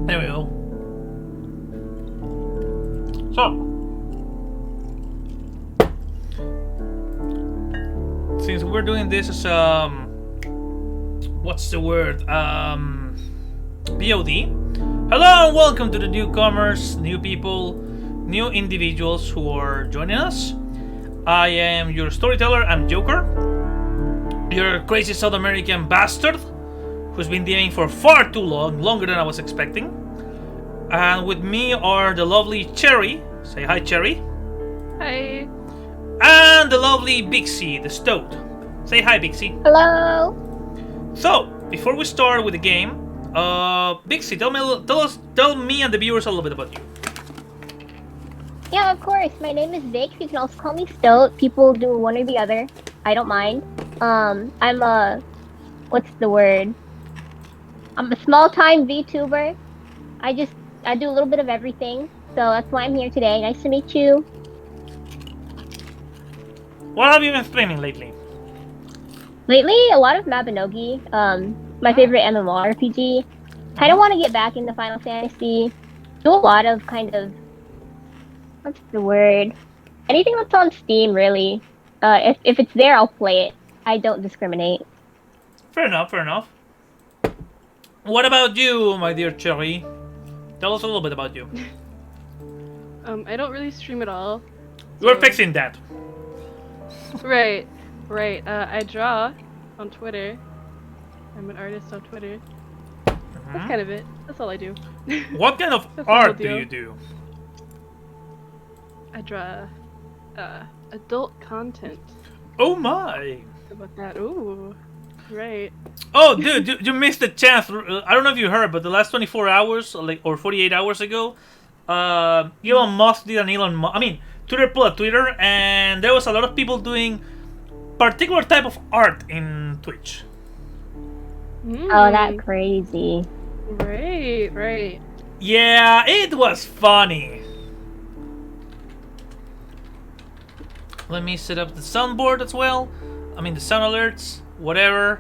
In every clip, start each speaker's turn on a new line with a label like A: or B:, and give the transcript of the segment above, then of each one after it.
A: There we go. So, since we're doing this as what's the word? VOD. Hello and welcome to the newcomers, new people, new individuals who are joining us. I am your storyteller. I'm Joker, your crazy South American bastard who's been DMing for far too long, longer than I was expecting. And with me are the lovely Cherry. Say hi, Cherry.
B: Hi.
A: And the lovely Bixie, the Stoat. Say hi, Bixie.
C: Hello.
A: So, before we start with the game, Bixie, tell me and the viewers a little bit about you.
C: Yeah, of course. My name is Vic. You can also call me Stoat. People do one or the other. I don't mind. I'm a... what's the word? I'm a small-time VTuber. I do a little bit of everything. So that's why I'm here today. Nice to meet you.
A: What have you been streaming lately?
C: Lately, a lot of Mabinogi. My favorite MMORPG. Kind of want to get back into Final Fantasy. Do a lot of kind of... what's the word? Anything that's on Steam, really. If it's there, I'll play it. I don't discriminate.
A: Fair enough, fair enough. What about you, my dear Cherry? Tell us a little bit about you.
B: I don't really stream at all.
A: We're fixing that.
B: Right. I draw on Twitter. I'm an artist on Twitter. That's kind of it. That's all I do.
A: What kind of
B: That's the whole
A: art do
B: deal.
A: you do?
B: I draw adult content.
A: Oh my!
B: How about that? Ooh. Right.
A: Oh, dude, you missed the chance. I don't know if you heard, but the last 24 hours, or 48 hours ago, Elon Musk did Twitter pulled a Twitter, and there was a lot of people doing particular type of art in Twitch.
C: Oh, that's crazy.
B: Right.
A: Yeah, it was funny. Let me set up the soundboard as well. The sound alerts, whatever.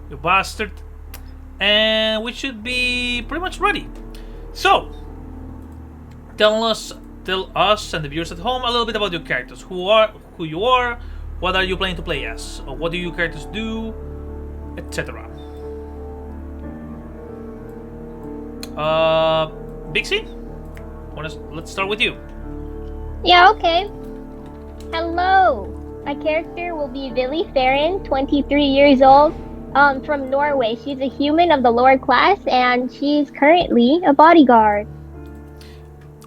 A: You bastard. And we should be pretty much ready. So, tell us and the viewers at home a little bit about your characters. Who you are, what are you planning to play as, or what do your characters do, etc. Bixie? Let's start with you.
C: Yeah, okay. Hello. My character will be Villy Farron, 23 years old, from Norway. She's a human of the lower class, and she's currently a bodyguard.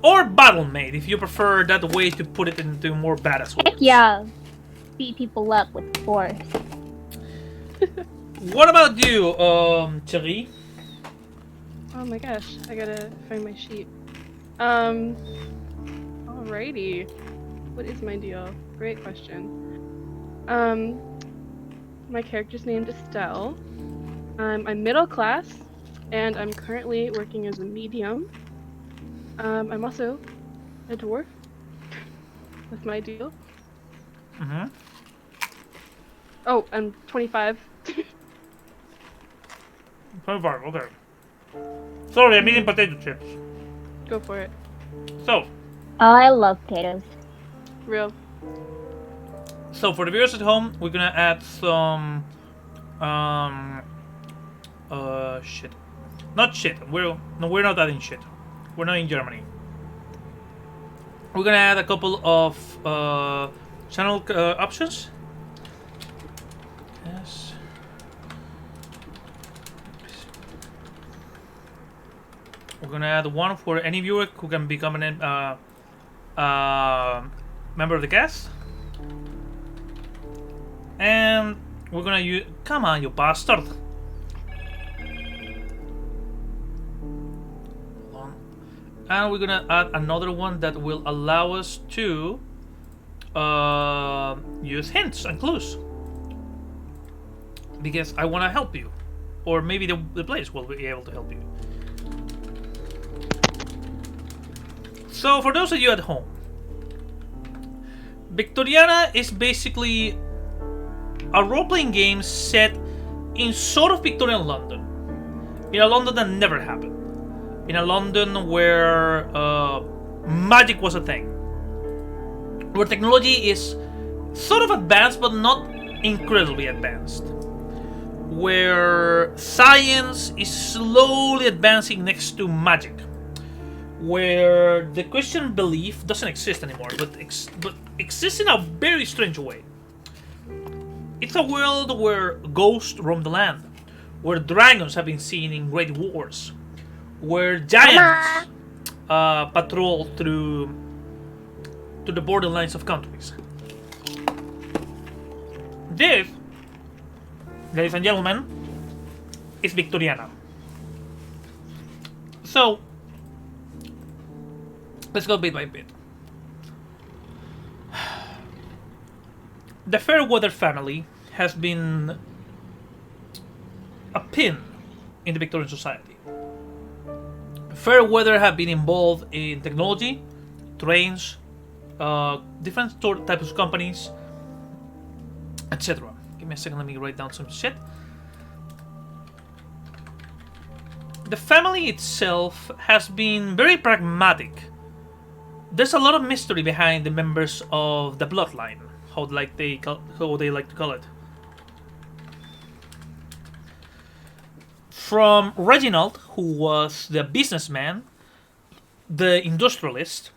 A: Or battlemate, if you prefer that way to put it into more badass words.
C: Heck yeah. Beat people up with force.
A: What about you, Thierry?
B: Oh my gosh. I gotta find my sheet. Alrighty. What is my deal? Great question. My character's named Estelle. I'm middle class, and I'm currently working as a medium. I'm also a dwarf. That's my deal.
A: Mm-hmm.
B: Oh, I'm 25.
A: 25, okay. Sorry, I'm eating potato chips.
B: Go for it.
A: So,
C: Oh, I love potatoes.
B: Real.
A: So for the viewers at home, we're gonna add some, shit. Not shit. We're not adding shit. We're not in Germany. We're gonna add a couple of channel options. Yes. We're gonna add one for any viewer who can become an member of the cast. And we're gonna use... Come on, you bastard! Hold on. And we're gonna add another one that will allow us to use hints and clues. Because I want to help you. Or maybe the players will be able to help you. So for those of you at home, Victoriana is basically a role-playing game set in sort of Victorian London. In a London that never happened. in a London where magic was a thing, where technology is sort of advanced but not incredibly advanced, where science is slowly advancing next to magic, where the Christian belief doesn't exist anymore, but exists in a very strange way. It's a world where ghosts roam the land, where dragons have been seen in great wars, where giants patrol through to the borderlines of countries. This, ladies and gentlemen, is Victoriana. So, let's go bit by bit. The Fairweather family has been a pin in the Victorian society. Fairweather have been involved in technology, trains, different types of companies, etc. Give me a second, let me write down some shit. The family itself has been very pragmatic. There's a lot of mystery behind the members of the bloodline, how they like to call it. From Reginald, who was the businessman, the industrialist,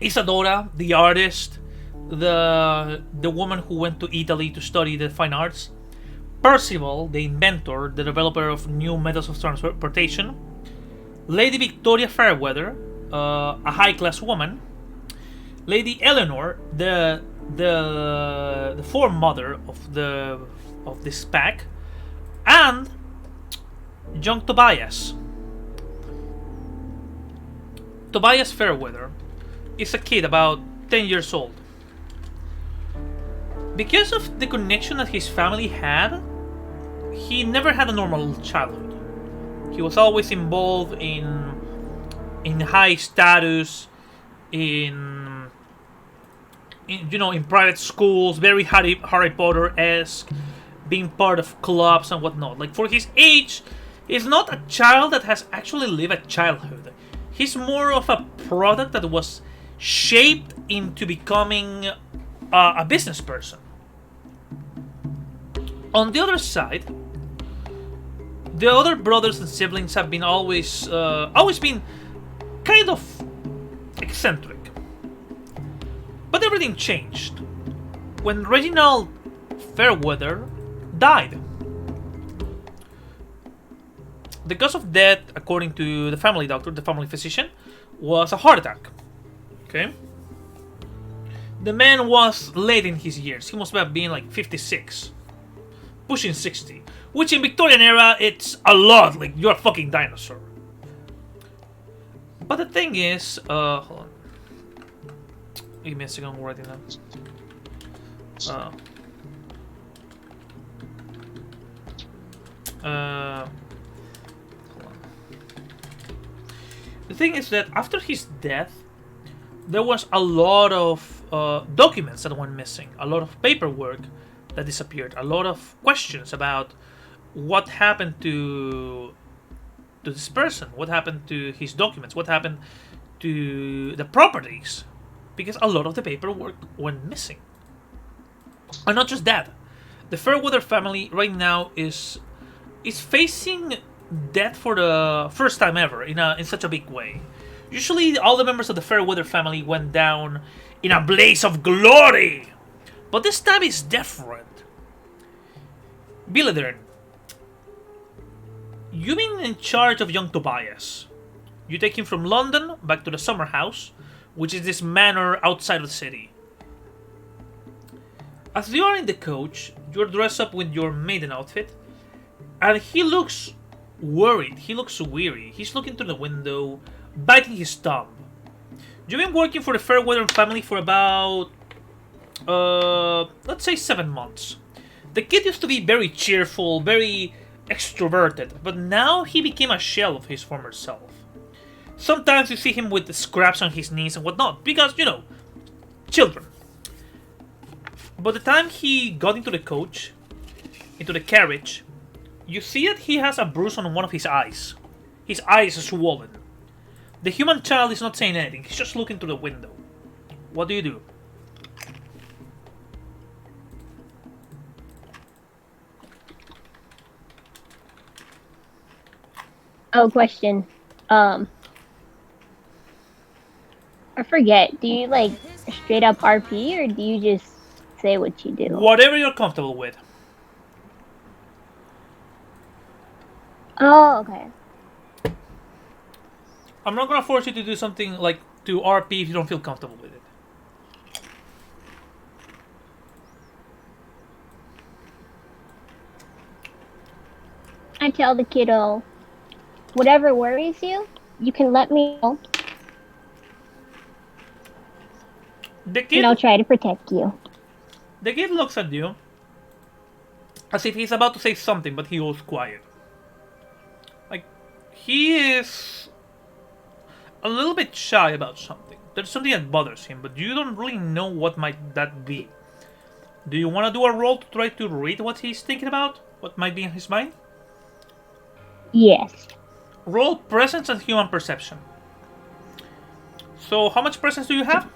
A: Isadora, the artist, the woman who went to Italy to study the fine arts, Percival, the inventor, the developer of new methods of transportation, Lady Victoria Fairweather, a high-class woman, Lady Eleanor, the foremother of this pack, and young Tobias. Tobias Fairweather is a kid about 10 years old. Because of the connection that his family had, he never had a normal childhood. He was always involved in high status, in private schools, very Harry Potter-esque, being part of clubs and whatnot. Like, for his age, he's not a child that has actually lived a childhood. He's more of a product that was shaped into becoming a business person. On the other side, the other brothers and siblings have been always been kind of eccentric. But everything changed when Reginald Fairweather died. The cause of death, according to the family doctor, the family physician, was a heart attack. Okay? The man was late in his years. He must have been like 56. Pushing 60. Which in Victorian era, it's a lot. Like, you're a fucking dinosaur. But the thing is, hold on. Give me a second, I'm writing down. Hold on. The thing is that after his death, there was a lot of documents that went missing, a lot of paperwork that disappeared, a lot of questions about what happened to this person, what happened to his documents, what happened to the properties, because a lot of the paperwork went missing. And not just that, the Fairweather family right now is facing death for the first time ever in such a big way. Usually all the members of the Fairweather family went down in a blaze of glory, but this time is different. Billedern, you've been in charge of young Tobias. You take him from London back to the summer house, which is this manor outside of the city. As you are in the coach, you're dressed up with your maiden outfit, and he looks worried, he looks weary, he's looking through the window, biting his thumb. You've been working for the Fairweather family for about, let's say 7 months. The kid used to be very cheerful, very extroverted, but now he became a shell of his former self. Sometimes you see him with the scraps on his knees and whatnot, because, children. By the time he got into the coach, into the carriage, you see that he has a bruise on one of his eyes. His eyes are swollen. The human child is not saying anything. He's just looking through the window. What do you do?
C: Oh, question. I forget. Do you like straight up RP or do you just say what you do?
A: Whatever you're comfortable with.
C: Oh, okay.
A: I'm not gonna force you to do something like to RP if you don't feel comfortable with it.
C: I tell the kiddo, whatever worries you, you can let me know,
A: The
C: and I'll
A: kid,
C: try to protect you.
A: the kid looks at you as if he's about to say something, but he goes quiet. Like, he is a little bit shy about something. There's something that bothers him, but you don't really know what might that be. Do you want to do a roll to try to read what he's thinking about? What might be in his mind?
C: Yes.
A: Roll presence and human perception. So, how much presence do you have?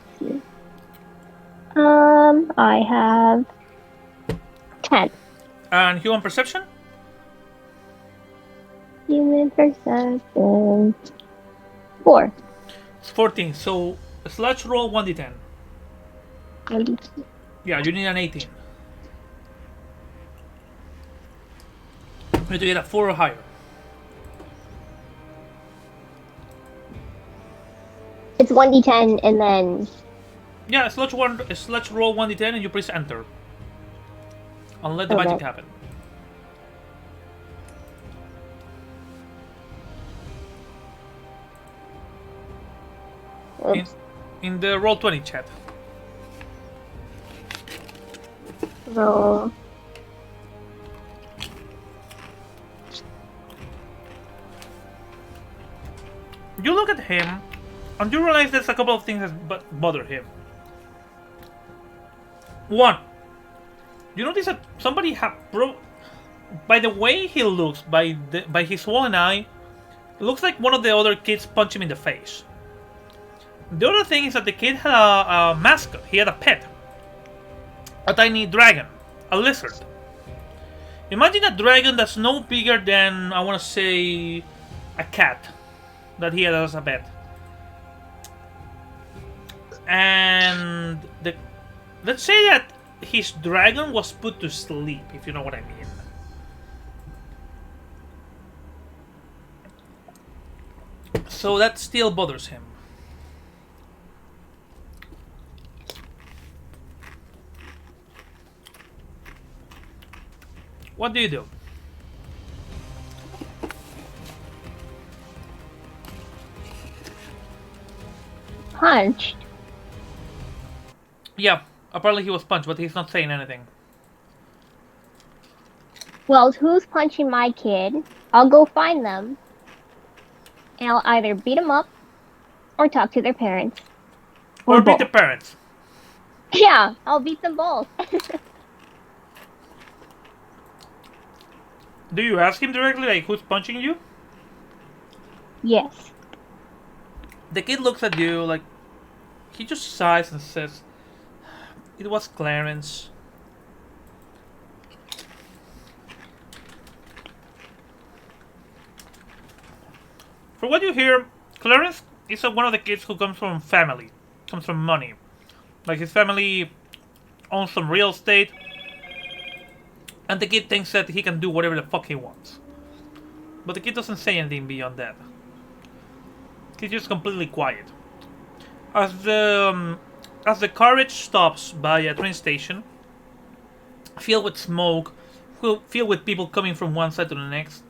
C: I have 10.
A: And human perception?
C: Human perception. 4.
A: It's 14. So, slash roll 1d10. Yeah, you need an 18. You need to get a 4 or higher.
C: It's 1d10 and then...
A: Yeah, slash roll 1d10 and you press enter. And let the
C: Okay.
A: magic happen.
C: Oops.
A: In the roll 20 chat.
C: Roll.
A: You look at him, and you realize there's a couple of things that bother him. One, you notice that somebody by the way he looks, by his swollen eye, it looks like one of the other kids punched him in the face. The other thing is that the kid had a mascot. He had a pet, a tiny dragon, a lizard. Imagine a dragon that's no bigger than, I want to say, a cat that he had as a pet. And let's say that his dragon was put to sleep, if you know what I mean. So that still bothers him. What do you do?
C: Punched.
A: Yeah, apparently he was punched, but he's not saying anything.
C: Well, who's punching my kid? I'll go find them. And I'll either beat them up or talk to their parents.
A: Or beat
C: both.
A: the parents.
C: Yeah, I'll beat them both.
A: Do you ask him directly, like, who's punching you?
C: Yes.
A: The kid looks at you, like, he just sighs and says, "It was Clarence." For what you hear, Clarence is one of the kids who comes from family, comes from money. Like, his family owns some real estate, and the kid thinks that he can do whatever the fuck he wants. But the kid doesn't say anything beyond that. He's just completely quiet. As the carriage stops by a train station, filled with smoke, filled with people coming from one side to the next,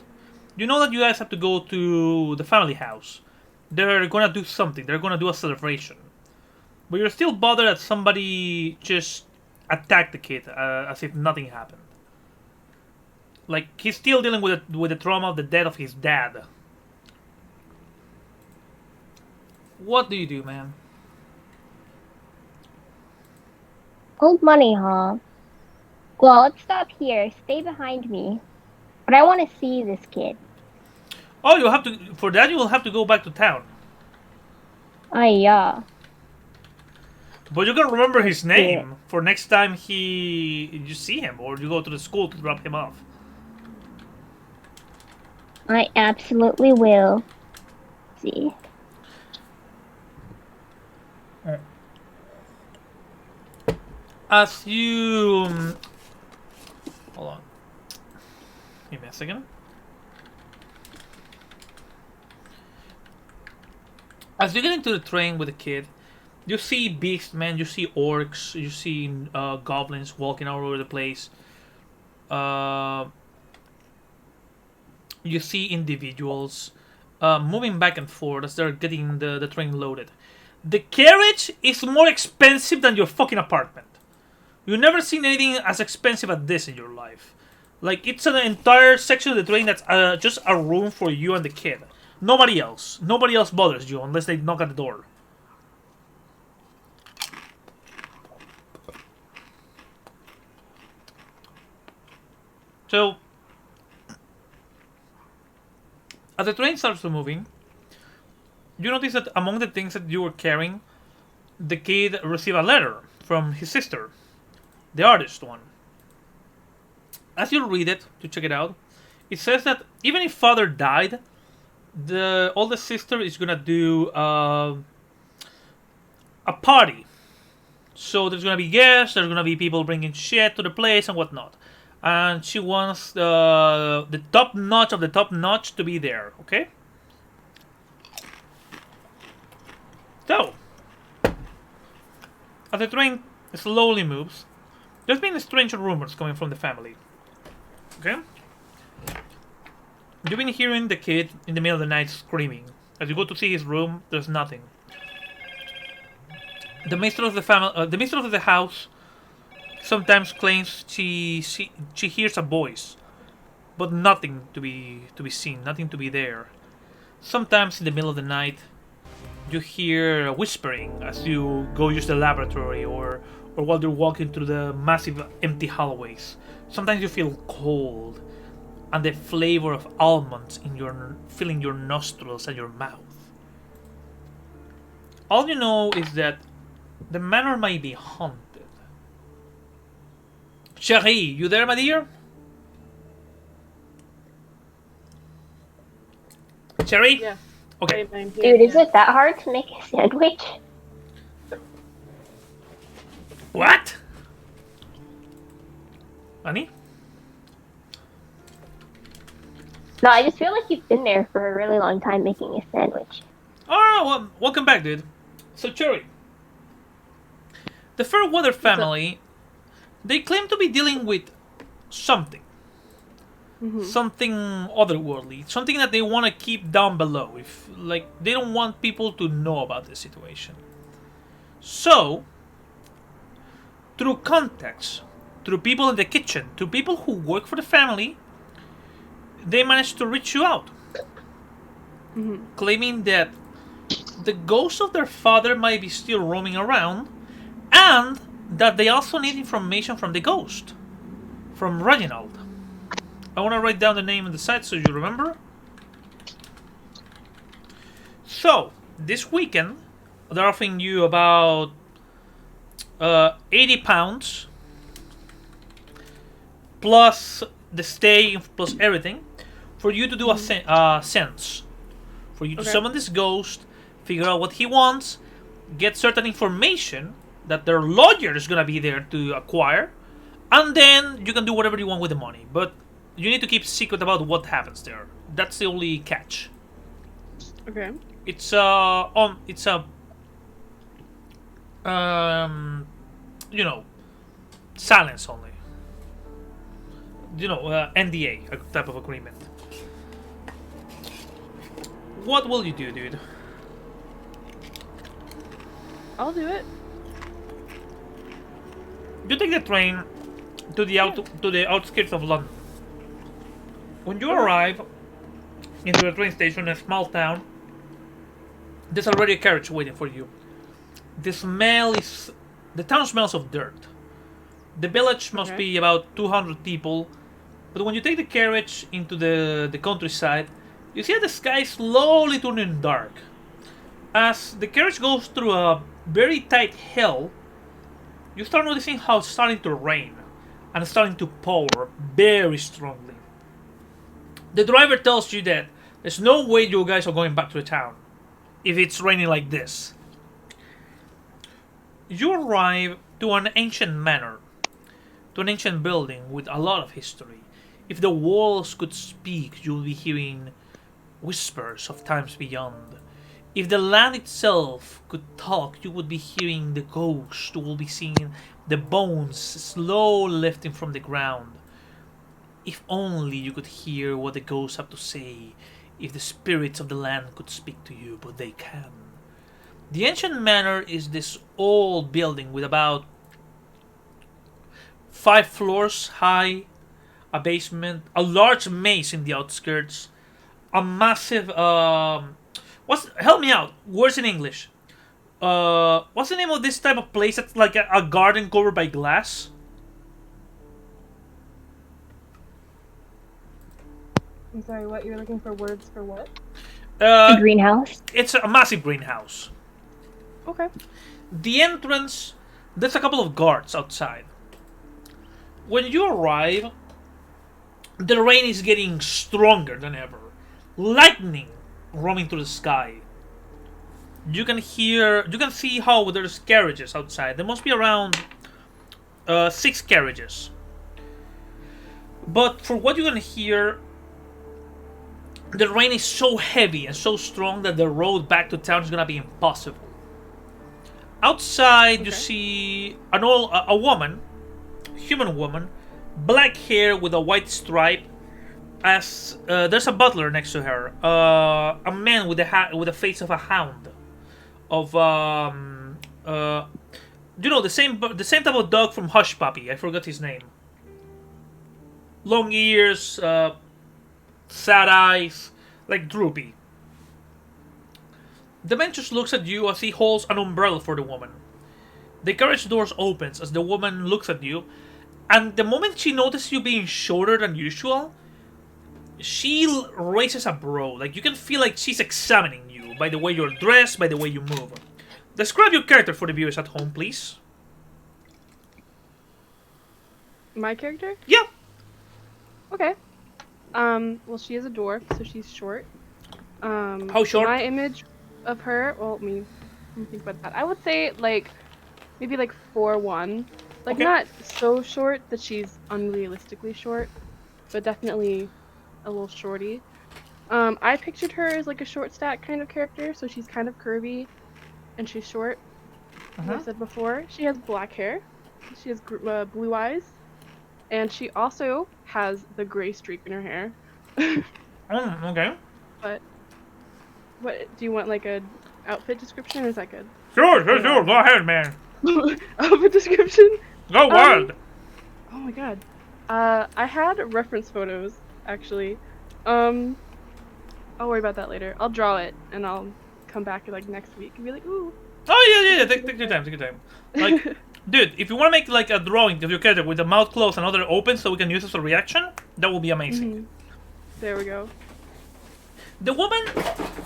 A: you know that you guys have to go to the family house. They're gonna do something. They're gonna do a celebration. But you're still bothered that somebody just attacked the kid as if nothing happened. Like, he's still dealing with the trauma of the death of his dad. What do you do, man?
C: Old money, huh? Well, let's stop here. Stay behind me. But I want to see this kid.
A: Oh, you have to. For that, you will have to go back to town.
C: Yeah.
A: But you can remember his name for next time you see him or you go to the school to drop him off.
C: I absolutely will. Let's see.
A: As you hold on, give me a second. As you get into the train with the kid, you see beasts, man. You see orcs. You see goblins walking all over the place. Uh, you see individuals moving back and forth as they're getting the train loaded. The carriage is more expensive than your fucking apartment. You've never seen anything as expensive as this in your life. Like, it's an entire section of the train that's just a room for you and the kid. Nobody else. Nobody else bothers you unless they knock at the door. So, as the train starts moving, you notice that among the things that you were carrying, the kid received a letter from his sister, the artist one. As you read it to check it out, it says that even if father died, the oldest sister is gonna do a party. So there's gonna be guests, there's gonna be people bringing shit to the place and whatnot. And she wants the top notch of the top notch to be there, okay? So, as the train slowly moves, there's been strange rumors coming from the family. Okay? You've been hearing the kid in the middle of the night screaming. As you go to see his room, there's nothing. The mistress of the family, the mistress of the house, sometimes claims she hears a voice, but nothing to be seen, nothing to be there. Sometimes in the middle of the night, you hear whispering as you go use the laboratory or while you're walking through the massive empty hallways. Sometimes you feel cold and the flavor of almonds filling your nostrils and your mouth. All you know is that the manor might be haunted. Cherie, you there, my dear? Cherie?
B: Yeah.
A: Okay.
B: I'm here,
C: Dude, is it that hard to make a sandwich?
A: What? Honey?
C: No, I just feel like you've been there for a really long time making a sandwich.
A: Oh, well, welcome back, dude. So, Cherry, the Fairweather family, they claim to be dealing with something. Something otherworldly. Something that they want to keep down below. They don't want people to know about the situation. So, through contacts, through people in the kitchen, to people who work for the family, they managed to reach you out. Claiming that the ghost of their father might be still roaming around, and that they also need information from the ghost, from Reginald. I want to write down the name on the site so you remember. So, this weekend, they're offering you about 80 pounds, plus the stay, plus everything, for you to do a sense. For you to summon this ghost, figure out what he wants, get certain information that their lawyer is going to be there to acquire, and then you can do whatever you want with the money. But you need to keep secret about what happens there. That's the only catch.
B: Okay.
A: It's silence only. NDA, a type of agreement. What will you do, dude?
B: I'll do it.
A: You take the train to the outskirts of London. When you arrive into the train station in a small town, there's already a carriage waiting for you. The town smells of dirt. The village must be about 200 people, but when you take the carriage into the countryside, You see the sky slowly turning dark. As the carriage goes through a very tight hill, you start noticing how it's starting to rain and it's starting to pour very strongly. The driver tells you that there's no way you guys are going back to the town if it's raining like this. You arrive to an ancient manor, to an ancient building with a lot of history. If the walls could speak, you will be hearing whispers of times beyond. If the land itself could talk, you would be hearing the ghosts. You will be seeing the bones slowly lifting from the ground. If only you could hear what the ghosts have to say. If the spirits of the land could speak to you, but they can. The ancient manor is this old building with about 5 floors high, a basement, a large maze in the outskirts, a massive help me out. Words in English. What's the name of this type of place that's like a garden covered by glass?
B: I'm sorry, what? You're looking for words for what?
C: A greenhouse?
A: It's a massive greenhouse.
B: Okay.
A: The entrance, there's a couple of guards outside. When you arrive, the rain is getting stronger than ever. Lightning roaming through the sky. You can see how there's carriages outside. There must be around 6 carriages. But for what you can hear, the rain is so heavy and so strong that the road back to town is gonna be impossible. Outside, you see a woman, human woman, black hair with a white stripe. As there's a butler next to her, a man with the face of a hound, the same type of dog from Hush Puppy. I forgot his name. Long ears, sad eyes, like droopy. The man just looks at you as he holds an umbrella for the woman. The carriage doors opens as the woman looks at you, and the moment she notices you being shorter than usual, she raises a brow. Like, you can feel like she's examining you by the way you're dressed, by the way you move. Describe your character for the viewers at home, please.
B: My character?
A: Yeah.
B: Okay. Well, she is a dwarf, so she's short.
A: How short?
B: My image of her, well, let me think about that. I would say, like, maybe like 4'1". Like,
A: Okay.
B: not so short that she's unrealistically short, but definitely a little shorty. I pictured her as like a short stack kind of character, so she's kind of curvy, and she's short. As I said before, she has black hair, she has blue eyes, and she also has the gray streak in her hair.
A: Okay.
B: But what do you want, like a outfit description, or is that good?
A: Sure. Go ahead, man.
B: Outfit description?
A: Go wild.
B: Oh my god. I had reference photos, actually. I'll worry about that later. I'll draw it, and I'll come back like next week and be like, ooh.
A: Oh yeah. Take your time. Like, dude, if you want to make like a drawing of your character with the mouth closed and other open, so we can use it as a reaction, that would be amazing.
B: There we go.
A: The woman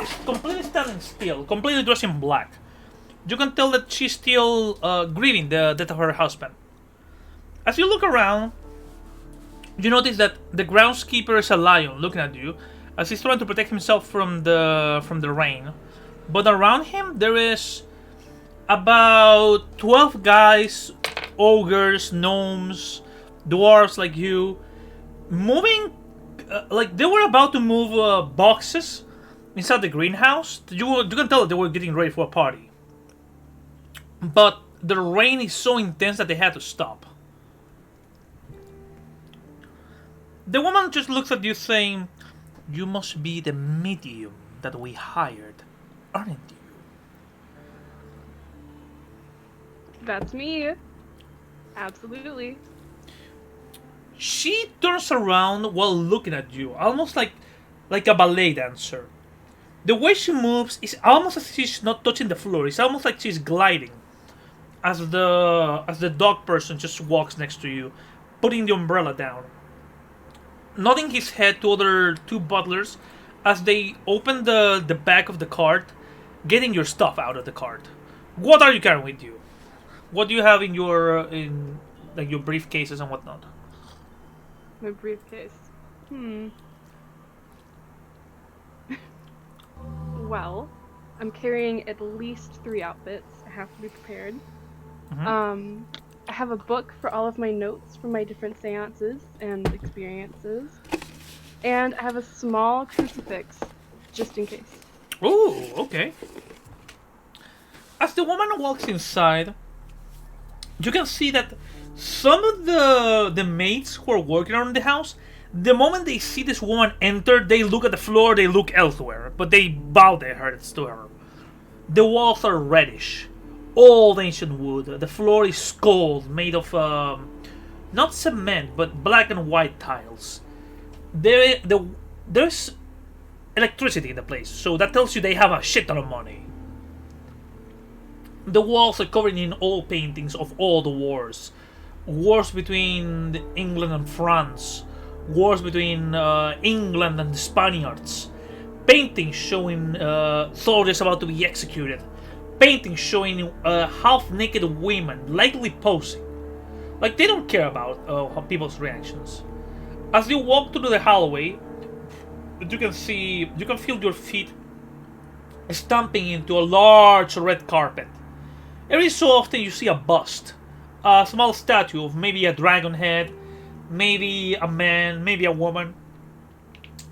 A: is completely standing still, completely dressed in black. You can tell that she's still grieving the death of her husband. As you look around, you notice that the groundskeeper is a lion looking at you, as he's trying to protect himself from the rain. But around him, there is about 12 guys, ogres, gnomes, dwarves like you, moving like they were about to move boxes inside the greenhouse. You can tell that they were getting ready for a party. But the rain is so intense that they had to stop. The woman just looks at you saying, "You must be the medium that we hired, aren't you?"
B: That's me. Absolutely.
A: She turns around while looking at you, almost like a ballet dancer. The way she moves is almost as if she's not touching the floor. It's almost like she's gliding as the dog person just walks next to you, putting the umbrella down. Nodding his head to other two butlers as they open the back of the cart, getting your stuff out of the cart. What are you carrying with you? What do you have in your like your briefcases and whatnot?
B: My briefcase. Well, I'm carrying at least 3 outfits. I have to be prepared. I have a book for all of my notes from my different seances and experiences. And I have a small crucifix, just in case.
A: Oh, okay. As the woman walks inside, you can see that some of the maids who are working around the house, the moment they see this woman enter, they look at the floor, they look elsewhere, but they bow their heads to her. The walls are reddish, old ancient wood. The floor is cold, made of not cement, but black and white tiles. There's electricity in the place, so that tells you they have a shit ton of money. The walls are covered in old paintings of all the wars. Wars between England and France. Wars between England and the Spaniards. Paintings showing soldiers about to be executed. Paintings showing half-naked women, likely posing. Like, they don't care about people's reactions. As you walk through the hallway, you can feel your feet stamping into a large red carpet. Every so often you see a bust, a small statue of maybe a dragon head, maybe a man, maybe a woman.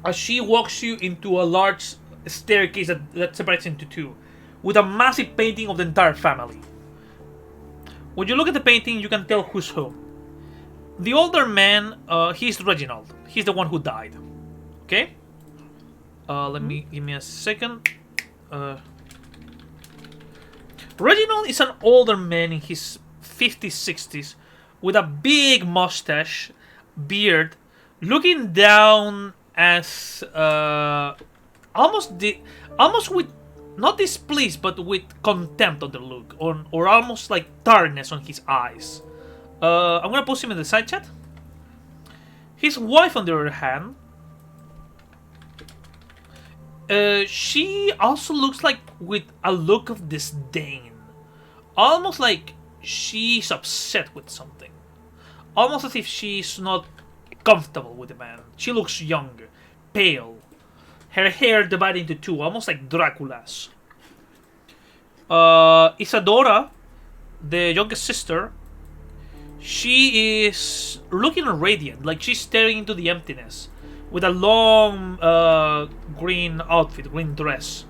A: As she walks you into a large staircase that separates into two, with a massive painting of the entire family. When you look at the painting, you can tell who's who. The older man, he's Reginald. He's the one who died. Okay? Give me a second. Reginald is an older man in his 50s, 60s, with a big mustache, beard, looking down as almost with not displeased, but with contempt on the look, or almost like tiredness on his eyes. I'm gonna post him in the side chat. His wife, on the other hand, she also looks like with a look of disdain. Almost like she's upset with something. Almost as if she's not comfortable with the man. She looks younger, pale. Her hair divided into two, almost like Dracula's. Isadora, the youngest sister, she is looking radiant, like she's staring into the emptiness, with a long green outfit, green dress.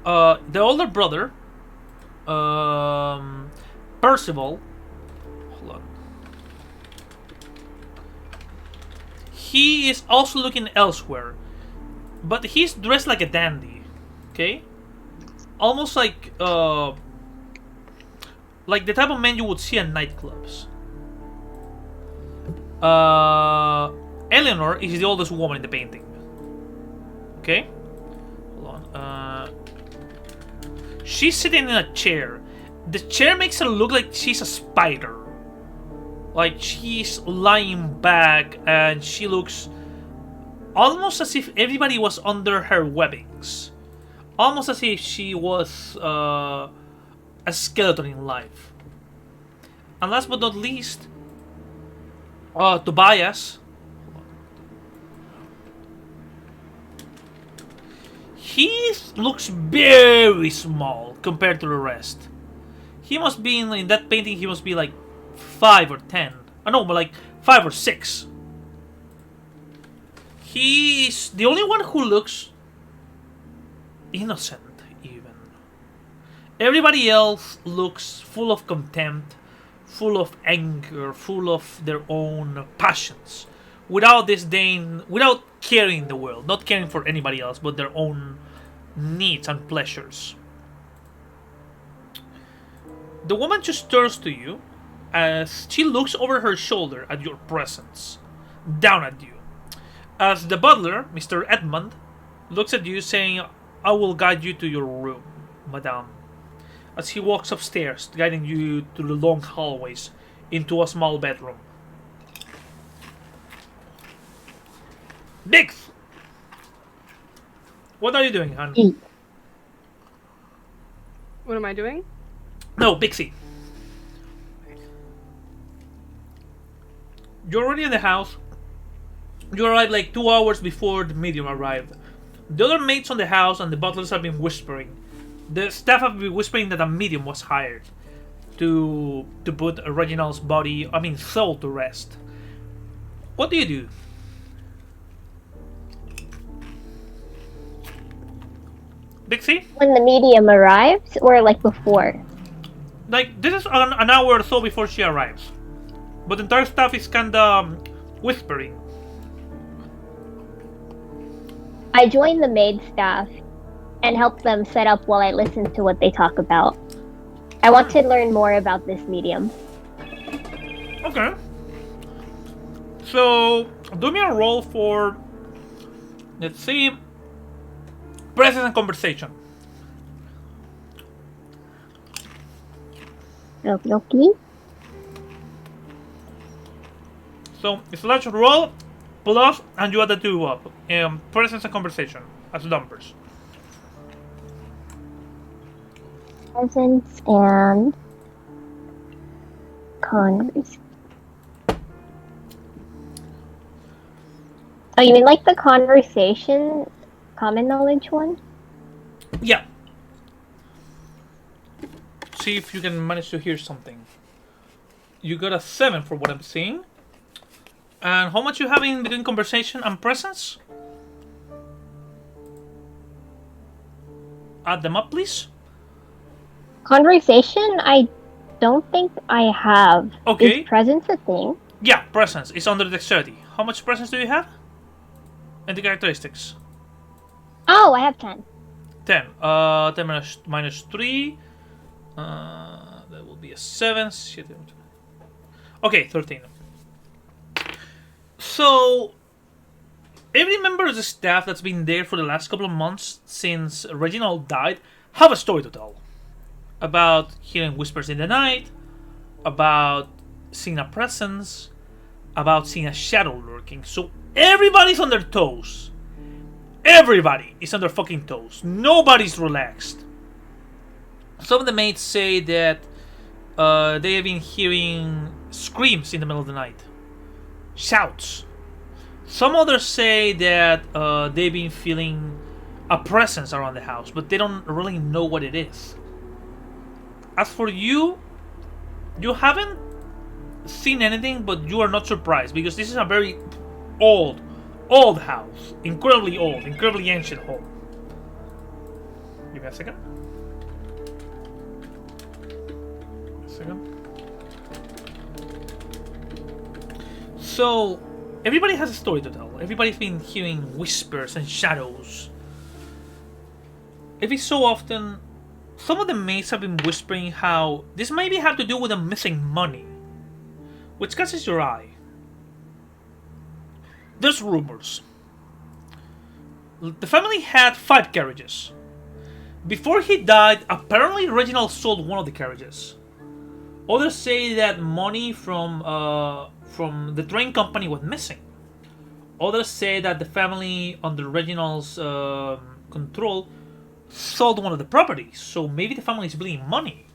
A: The older brother, Percival, hold on. He is also looking elsewhere, but he's dressed like a dandy. Okay, almost like the type of man you would see in nightclubs. Eleanor is the oldest woman in the painting. Okay, hold on. She's sitting in a chair. The chair makes her look like she's a spider. Like she's lying back, and she looks almost as if everybody was under her webbings. Almost as if she was a skeleton in life. And last but not least, Tobias. He looks very small compared to the rest. He must be in that painting. He must be like 5 or 10. No, but like 5 or 6. He's the only one who looks innocent, even. Everybody else looks full of contempt, full of anger, full of their own passions, without disdain, without caring the world, not caring for anybody else, but their own needs and pleasures. The woman just turns to you as she looks over her shoulder at your presence, down at you. As the butler, Mr. Edmund, looks at you saying, "I will guide you to your room, madame," as he walks upstairs, guiding you through the long hallways into a small bedroom. Bix! What are you doing, hon?
B: What am I doing?
A: No, Bixie. You're already in the house. You arrived like 2 hours before the medium arrived. The other mates on the house and the butlers have been whispering. The staff have been whispering that a medium was hired to put Reginald's soul to rest. What do you do? Bixie?
C: When the medium arrives, or like before?
A: Like, this is an hour or so before she arrives. But the entire staff is kinda whispering.
C: I join the maid staff and help them set up while I listen to what they talk about. I want to learn more about this medium.
A: Okay. So, do me a roll for, let's see, presence and conversation.
C: Okay.
A: So, it's a large roll, plus, and you add the 2 up. Presence and conversation as numbers.
C: Presence and conversation. Oh, you mean like the conversation, common knowledge one?
A: Yeah. See if you can manage to hear something. You got a 7 for what I'm seeing. And how much you have in between conversation and presence? Add them up, please.
C: Conversation, I don't think I have.
A: Okay.
C: Is presence a thing?
A: Yeah, presence is under dexterity. How much presence do you have? And the characteristics.
C: Oh, I have 10.
A: 10. 10 minus 3. That will be a 7. Shit. Okay, 13. So, every member of the staff that's been there for the last couple of months since Reginald died have a story to tell. About hearing whispers in the night, about seeing a presence, about seeing a shadow lurking. So everybody's on their toes. Everybody is on their fucking toes. Nobody's relaxed. Some of the mates say that they have been hearing screams in the middle of the night. Shouts. Some others say that they've been feeling a presence around the house, but they don't really know what it is. As for you, you haven't seen anything, but you are not surprised because this is a very old house. Incredibly old, incredibly ancient home. Give me a second. So, everybody has a story to tell. Everybody's been hearing whispers and shadows. Every so often, some of the mates have been whispering how this maybe have to do with the missing money, which catches your eye. There's rumors. The family had 5 carriages. Before he died, apparently Reginald sold one of the carriages. Others say that money from the train company was missing. Others say that the family under Reginald's control sold one of the properties, so maybe the family is bleeding money.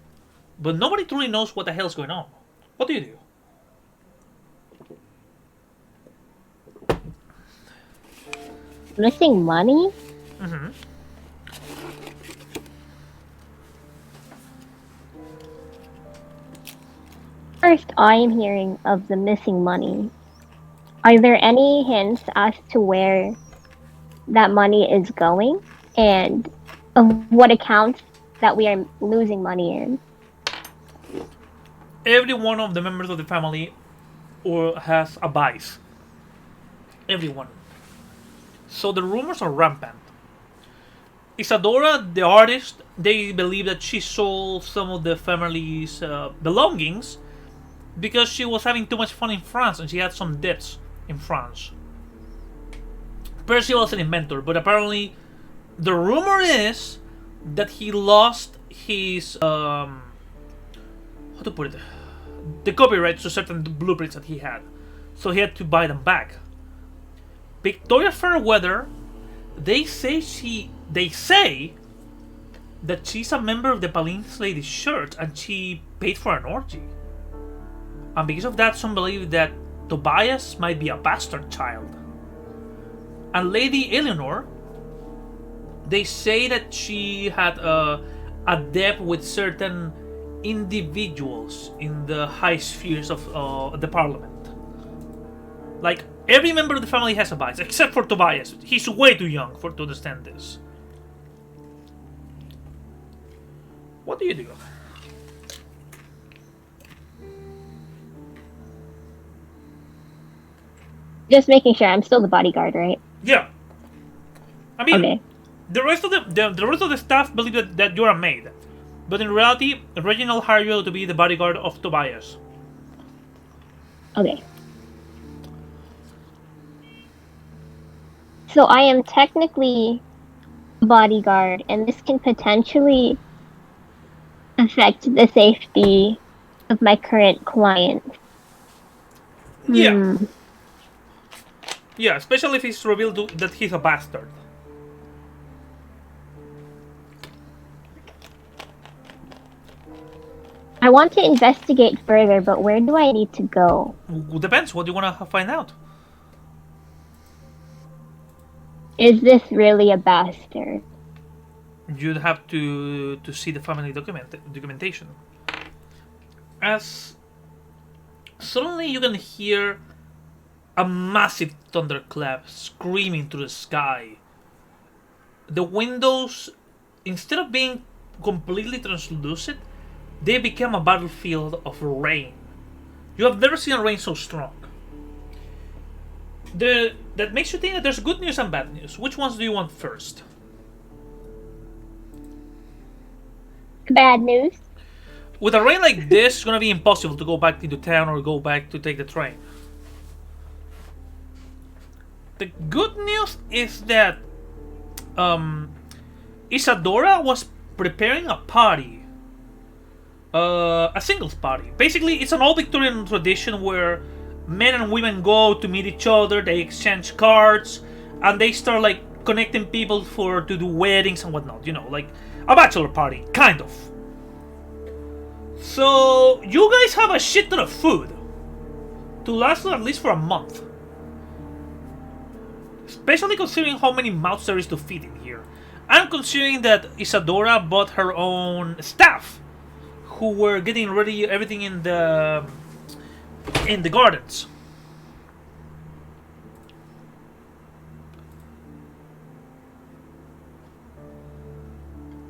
A: But nobody truly knows what the hell is going on. What do you do?
C: Missing money?
A: Mm-hmm.
C: First, I am hearing of the missing money. Are there any hints as to where that money is going? And of what accounts that we are losing money in?
A: Every one of the members of the family has a vice. Everyone. So the rumors are rampant. Isadora, the artist, they believe that she sold some of the family's belongings because she was having too much fun in France and she had some debts in France. Percy was an inventor, but apparently the rumor is that he lost his how to put it, the copyright to certain blueprints that he had, so he had to buy them back. Victoria Fairweather, they say that she's a member of the Palin's Ladies Church and she paid for an orgy. And because of that, some believe that Tobias might be a bastard child. And Lady Eleanor, they say that she had a debt with certain individuals in the high spheres of the parliament. Like, every member of the family has a bias, except for Tobias. He's way too young to understand this. What do you do?
C: Just making sure I'm still the bodyguard, right?
A: Yeah. I mean,
C: Okay.
A: the rest of the staff believe that you're a maid, but in reality, Reginald hired you to be the bodyguard of Tobias.
C: Okay. So I am technically a bodyguard, and this can potentially affect the safety of my current client.
A: Yeah. Yeah, especially if it's revealed that he's a bastard.
C: I want to investigate further, but where do I need to go?
A: Depends. What do you want to find out?
C: Is this really a bastard?
A: You'd have to see the family documentation. As suddenly you can hear a massive thunderclap screaming through the sky. The windows, instead of being completely translucent, they become a battlefield of rain. You have never seen rain so strong. That makes you think that there's good news and bad news. Which ones do you want first?
C: Bad news?
A: With a rain like this, it's gonna be impossible to go back into town or go back to take the train. The good news is that Isadora was preparing a party. A singles party. Basically, it's an old Victorian tradition where men and women go to meet each other, they exchange cards, and they start like connecting people to do weddings and whatnot. You know, like a bachelor party, kind of. So you guys have a shit ton of food to last at least for a month. Especially considering how many mouths there is to feed in here. And considering that Isadora bought her own staff, who were getting ready everything in the gardens.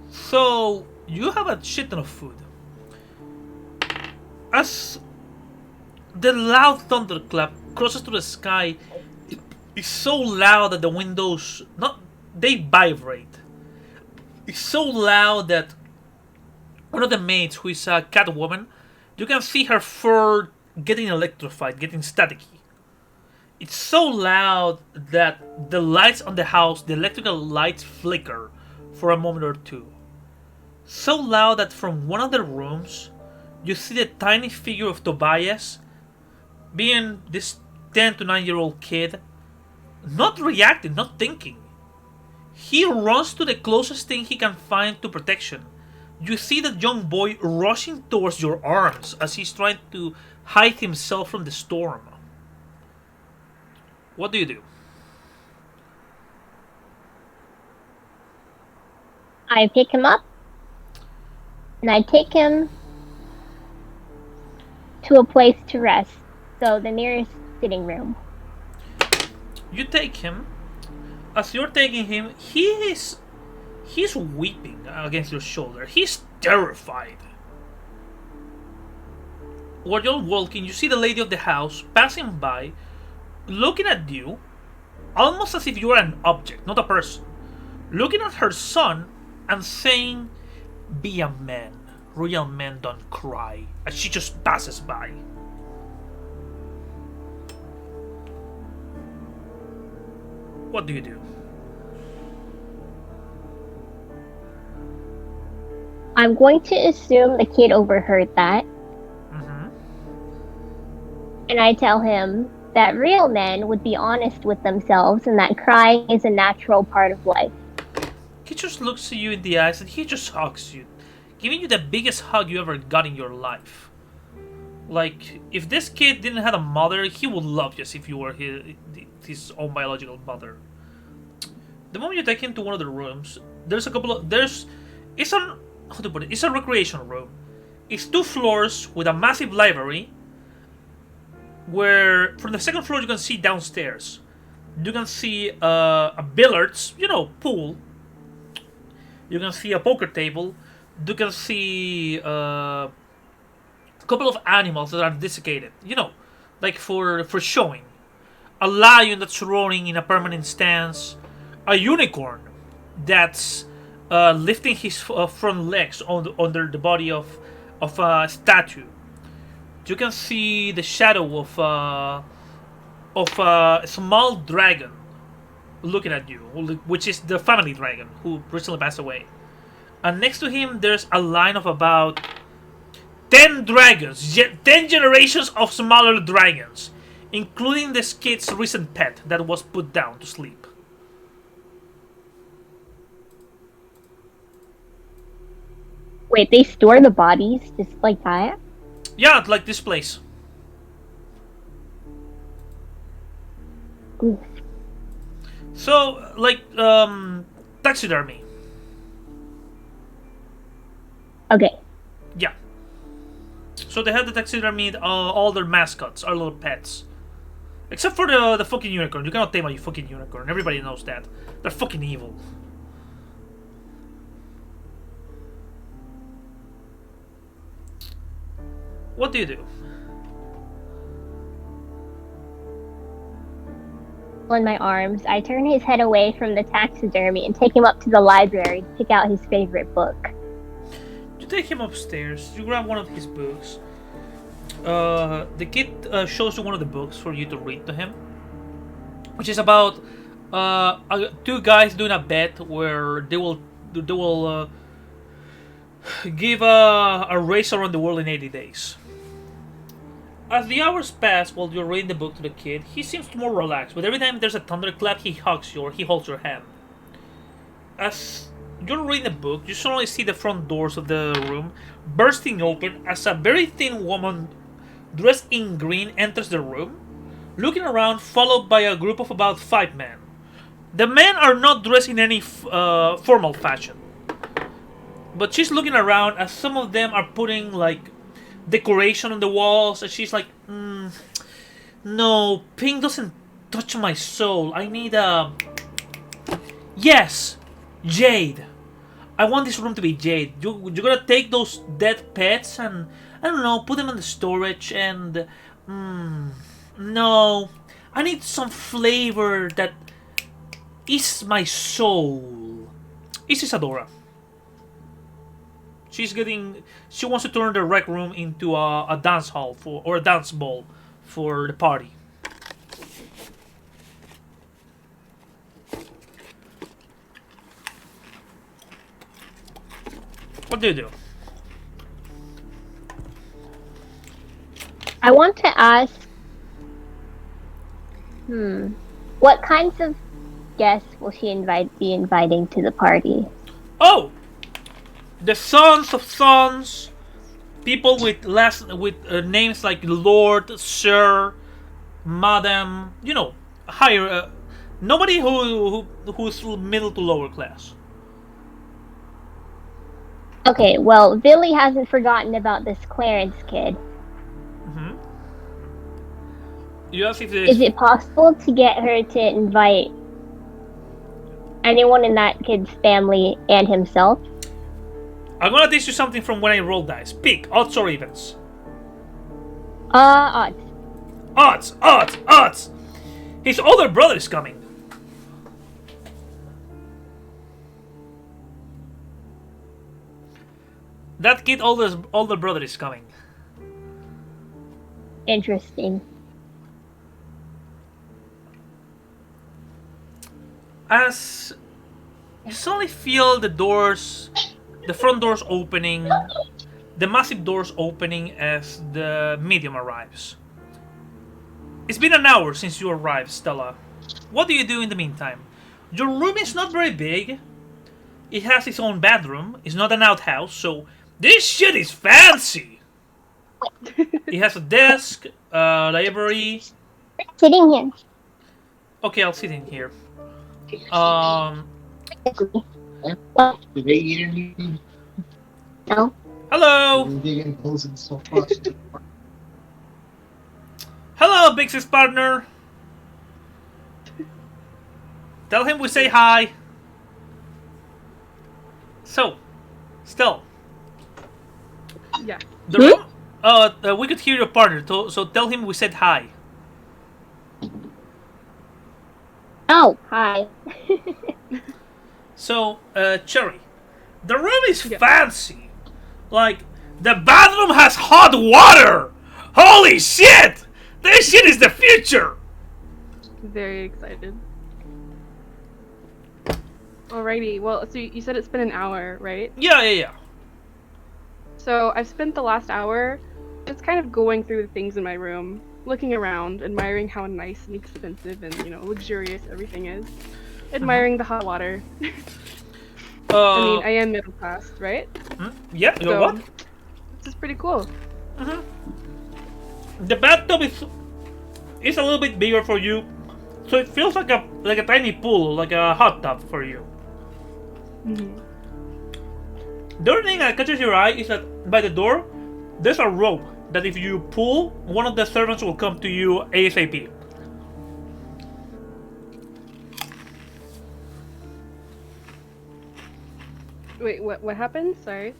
A: So you have a shit ton of food. As the loud thunderclap crosses through the sky, it's so loud that the windows they vibrate. It's so loud that one of the maids, who is a cat woman, you can see her fur getting electrified, getting staticky. It's so loud that the lights on the house, the electrical lights, flicker for a moment or two. So loud that from one of the rooms, you see the tiny figure of Tobias, being this 10 to 9-year-old kid, not reacting, not thinking. He runs to the closest thing he can find to protection. You see that young boy rushing towards your arms as he's trying to hide himself from the storm. What do you do?
C: I pick him up, and I take him to a place to rest. So the nearest sitting room.
A: You take him. As you're taking him, he's weeping against your shoulder. He's terrified. While you're walking, you see the lady of the house passing by, looking at you, almost as if you were an object, not a person. Looking at her son and saying, "Be a man. Real men don't cry." As she just passes by. What do you do?
C: I'm going to assume the kid overheard that.
A: Mm-hmm.
C: And I tell him, that real men would be honest with themselves and that crying is a natural part of life.
A: He just looks at you in the eyes and he just hugs you, giving you the biggest hug you ever got in your life. Like, if this kid didn't have a mother, he would love you as if you were his own biological mother. The moment you take him to one of the rooms, there's a couple of it's a how to put it? It's a recreation room. It's 2 floors with a massive library. Where from the second floor you can see downstairs. You can see a billiards, pool. You can see a poker table. You can see a couple of animals that are desiccated. Like for showing. A lion that's roaring in a permanent stance. A unicorn that's lifting his front legs under the body of a statue. You can see the shadow of a small dragon looking at you, which is the family dragon who recently passed away. And next to him, there's a line of about 10 dragons, 10 generations of smaller dragons, including this kid's recent pet that was put down to sleep.
C: Wait, they store the bodies just like that?
A: Yeah, like this place.
C: Oof.
A: So, like, taxidermy.
C: Okay.
A: Yeah. So they have the taxidermy, all their mascots are little pets. Except for the fucking unicorn. You cannot tame a fucking unicorn. Everybody knows that. They're fucking evil. What do you do?
C: In my arms, I turn his head away from the taxidermy and take him up to the library to pick out his favorite book.
A: You take him upstairs, you grab one of his books. The kid shows you one of the books for you to read to him, which is about 2 guys doing a bet where they will give a race around the world in 80 days. As the hours pass while you're reading the book to the kid, he seems more relaxed, but every time there's a thunderclap, he hugs you or he holds your hand. As you're reading the book, you suddenly see the front doors of the room bursting open as a very thin woman dressed in green enters the room, looking around, followed by a group of about 5 men. The men are not dressed in any formal fashion, but she's looking around as some of them are putting like decoration on the walls, and she's like, no, pink doesn't touch my soul. I need a... Yes, jade. I want this room to be jade. You're gonna take those dead pets and, I don't know, put them in the storage and... no. I need some flavor that is my soul. This is Adora. She wants to turn the rec room into a dance hall or a dance ball for the party. What do you do?
C: I want to ask, what kinds of guests will she be inviting to the party?
A: Oh! The sons of sons, people with names like Lord, Sir, Madam, higher. Nobody who's middle to lower class.
C: Okay, well, Billy hasn't forgotten about this Clarence kid.
A: You ask if
C: Is it possible to get her to invite anyone in that kid's family and himself?
A: I'm gonna teach you something from when I roll dice. Pick odds or evens.
C: Odds.
A: Odds. His older brother is coming. That kid older brother is coming.
C: Interesting.
A: As you suddenly feel the front doors opening, the massive doors opening as the medium arrives. It's been an hour since you arrived, Stella. What do you do in the meantime? Your room is not very big. It has its own bathroom. It's not an outhouse, so this shit is fancy. It has a desk, library.
C: Sitting here.
A: Okay, I'll sit in here.
C: No.
A: Hello. Hello, Big Sis partner. Tell him we say hi. So, Stell.
B: Yeah.
A: The room. We could hear your partner, so tell him we said hi.
C: Oh, hi.
A: So, Cherry, the room is fancy. Like, the bathroom has hot water. Holy shit! This shit is the future.
B: Very excited. Alrighty. Well, so you said it's been an hour, right?
A: Yeah.
B: So I've spent the last hour just kind of going through the things in my room, looking around, admiring how nice and expensive and, luxurious everything is. Admiring the hot water. I mean, I am middle class, right?
A: Yeah, you're what?
B: This is pretty cool.
A: The bathtub is a little bit bigger for you, so it feels like a tiny pool, like a hot tub for you. The only thing that catches your eye is that by the door, there's a rope that if you pull, one of the servants will come to you ASAP.
B: Wait, what happened? Sorry.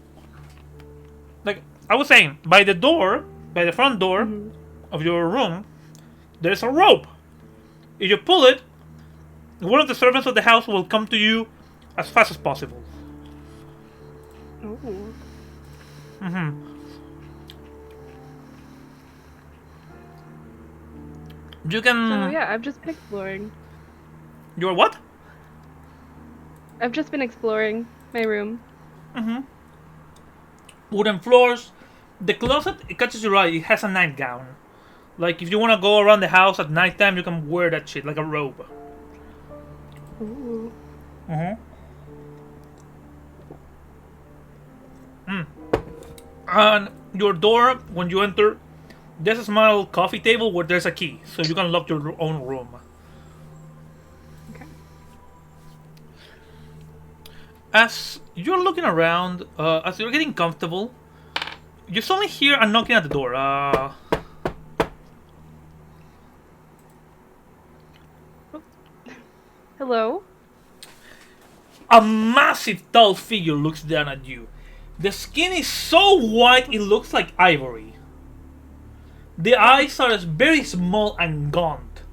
A: Like I was saying, by the front door of your room, there's a rope. If you pull it, one of the servants of the house will come to you as fast as possible.
B: Oh.
A: You can.
B: So yeah, I've just been exploring.
A: You're what?
B: I've just been exploring my room.
A: Wooden floors. The closet, it catches your eye. It has a nightgown. Like if you want to go around the house at nighttime, you can wear that shit like a robe.
B: Ooh.
A: And your door, when you enter, there's a small coffee table where there's a key, so you can lock your own room.
B: Okay.
A: As you're looking around, as you're getting comfortable, you suddenly hear a knocking at the door.
B: Hello?
A: A massive tall figure looks down at you. The skin is so white it looks like ivory. The eyes are very small and gaunt.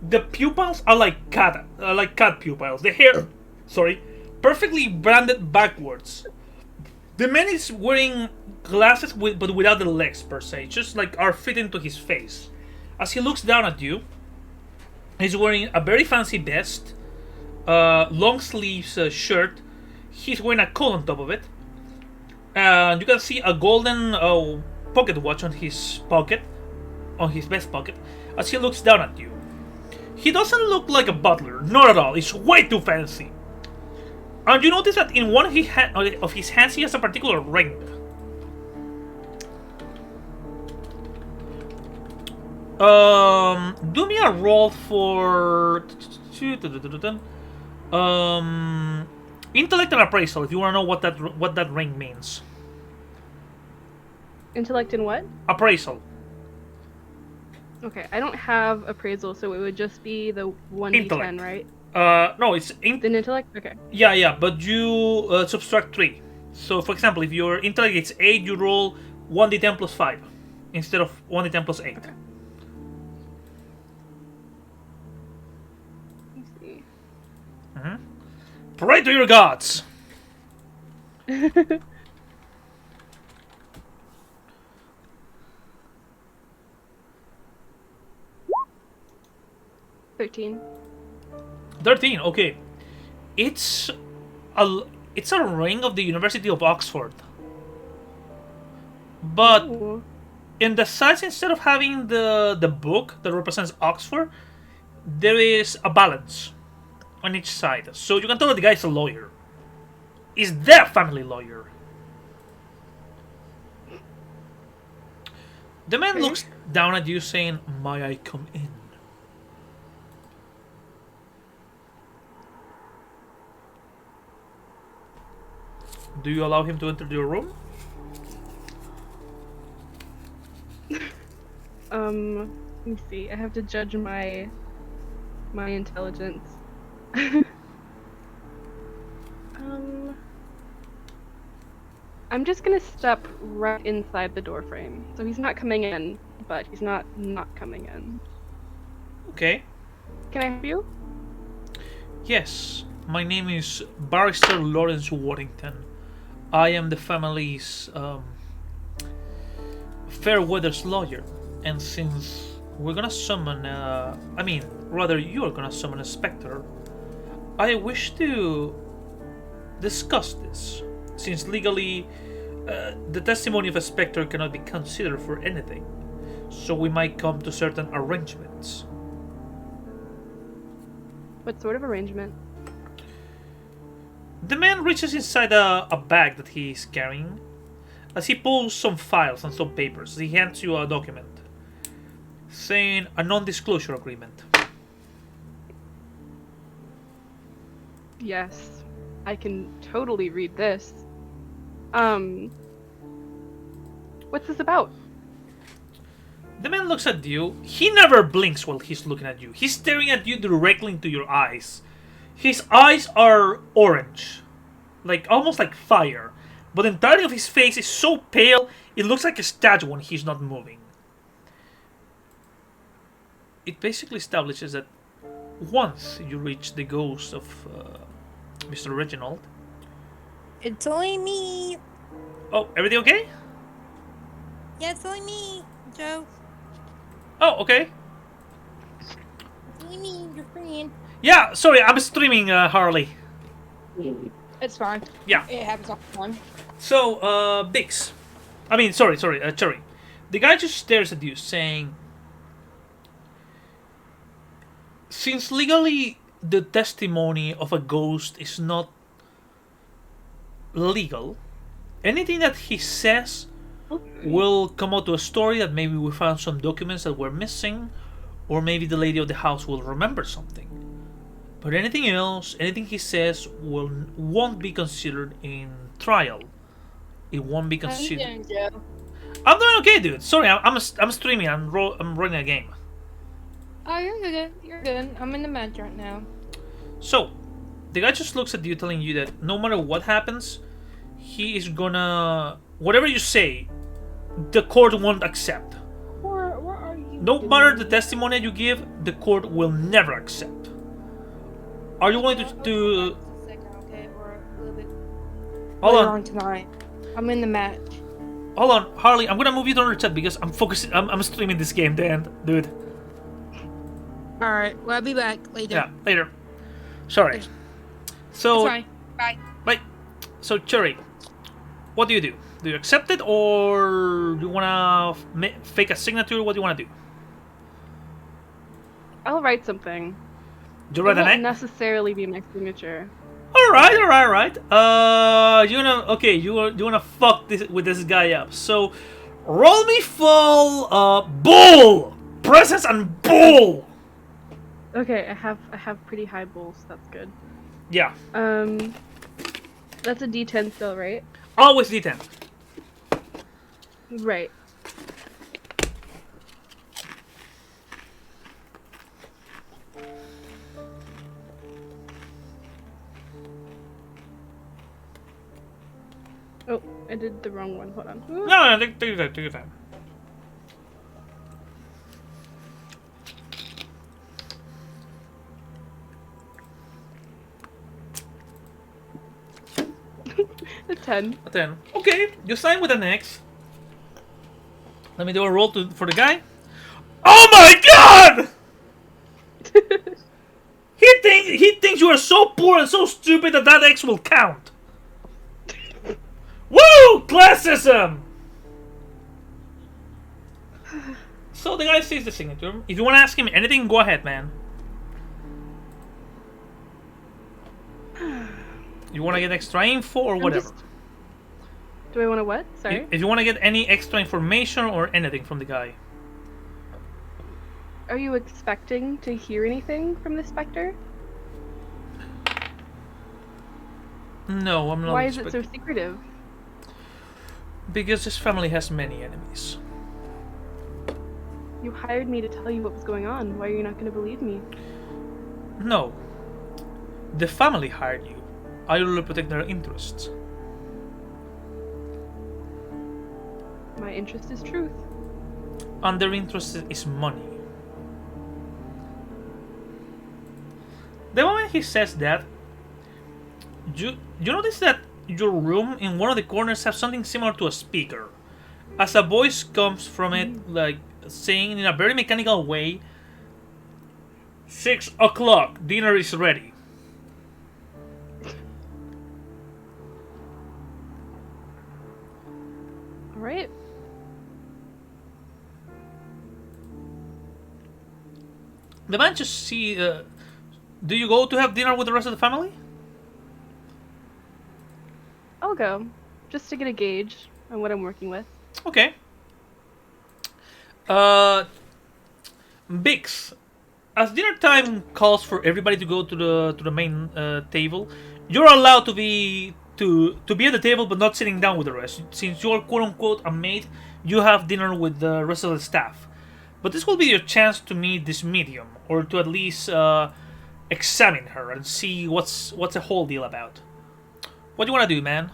A: The pupils are like cat pupils. The hair, perfectly branded backwards. The man is wearing glasses but without the legs per se, just like are fit into his face. As he looks down at you, he's wearing a very fancy vest, long sleeves shirt. He's wearing a coat on top of it. And you can see a golden pocket watch on his vest pocket, as he looks down at you. He doesn't look like a butler, not at all. He's way too fancy. And you notice that in one of his hands he has a particular ring. Do me a roll for intellect and appraisal if you want to know what that ring means.
B: Intellect and what?
A: Appraisal.
B: Okay, I don't have appraisal, so it would just be the 1d10, right?
A: No, it's
B: Then intellect? Okay.
A: Yeah, but you subtract 3. So, for example, if your intellect is 8, you roll 1d10 plus 5 instead of 1d10 plus 8.
B: Okay. Let's see.
A: Pray to your gods!
B: 13.
A: 13, okay. It's a ring of the University of Oxford. But
B: Ooh.
A: In the sides, instead of having the book that represents Oxford, there is a balance on each side. So you can tell that the guy's a lawyer. Is their family lawyer. The man looks down at you saying, "May I come in?" Do you allow him to enter your room?
B: Let me see. I have to judge my intelligence. I'm just gonna step right inside the door frame. So he's not coming in, but he's not coming in.
A: Okay.
B: Can I help you?
A: Yes, my name is Barrister Lawrence Waddington. I am the family's Fairweather's lawyer, and since we're gonna summon, I mean, rather you are gonna summon a specter, I wish to discuss this, since legally the testimony of a specter cannot be considered for anything, so we might come to certain arrangements.
B: What sort of arrangement?
A: The man reaches inside a bag that he is carrying. As he pulls some files and some papers, he hands you a document saying a non-disclosure agreement.
B: Yes, I can totally read this. What's this about?
A: The man looks at you. He never blinks while he's looking at you. He's staring at you directly into your eyes. His eyes are orange, like almost like fire. But the entirety of his face is so pale, it looks like a statue when he's not moving. It basically establishes that once you reach the ghost of Mr. Reginald...
D: It's only me.
A: Oh, everything okay?
D: Yeah, it's only me, Joe.
A: Oh, okay.
D: It's only me, your friend.
A: Yeah, sorry, I'm streaming, Harley.
D: It's fine.
A: Yeah.
D: It happens all the time.
A: So, Bix. I mean, sorry, Cherry. The guy just stares at you, saying, since legally the testimony of a ghost is not legal, anything that he says will come out to a story that maybe we found some documents that were missing, or maybe the lady of the house will remember something. But anything else, anything he says won't be considered in trial. It won't be considered.
D: How you doing, Joe?
A: I'm doing okay, dude. Sorry, I'm streaming. I'm running a game.
D: Oh, you're good. You're good. I'm in the match right now.
A: So, the guy just looks at you, telling you that no matter what happens, he is gonna... whatever you say, the court won't accept.
D: Where are you?
A: No matter the testimony you give, the court will never accept. Are you willing to...
D: Just a second, okay? We're a little bit
A: Hold
D: later
A: on.
D: on tonight. I'm in the match.
A: Hold on, Harley. I'm gonna move you to another chat because I'm focusing. I'm streaming this game, Dan, dude.
D: All right. Well, I'll be back later.
A: Yeah, later. Sorry.
D: It's
A: So,
D: fine. Bye.
A: right. So, Cherry, what do? Do you accept it, or do you wanna fake a signature? What do you wanna do?
B: I'll write something.
A: Do you
B: It
A: write an
B: won't
A: name?
B: necessarily be my signature.
A: All right. You wanna fuck this with this guy up? So, roll me full bull presence and bull.
B: Okay, I have pretty high bulls. That's good.
A: Yeah,
B: That's a D10 still, right?
A: always D10.
B: Right. Oh, I did the wrong one. Hold on.
A: No, take your time. Take your time.
B: A 10.
A: A 10. Okay, you sign with an X. Let me do a roll for the guy. Oh my god! He thinks you are so poor and so stupid that X will count. Woo! Classism! So the guy sees the signature. If you want to ask him anything, go ahead, man. You want to get extra info or whatever?
B: Do I want to what? Sorry?
A: If you want to get any extra information or anything from the guy.
B: Are you expecting to hear anything from the Spectre?
A: No, I'm not.
B: Why is it so secretive?
A: Because his family has many enemies.
B: You hired me to tell you what was going on. Why are you not going to believe me?
A: No. The family hired you. I will protect their interests.
B: My interest is truth.
A: And their interest is money. The moment he says that, you notice that your room in one of the corners has something similar to a speaker. As a voice comes from it, like saying in a very mechanical way, 6 o'clock, dinner is ready.
B: Alright.
A: The man just see, do you go to have dinner with the rest of the family?
B: I'll go. Just to get a gauge on what I'm working with.
A: Okay. Bix, as dinner time calls for everybody to go to the main table, you're allowed to be at the table but not sitting down with the rest. Since you're quote unquote a maid, you have dinner with the rest of the staff. But this will be your chance to meet this medium, or to at least examine her and see what's the whole deal about. What do you want to do, man?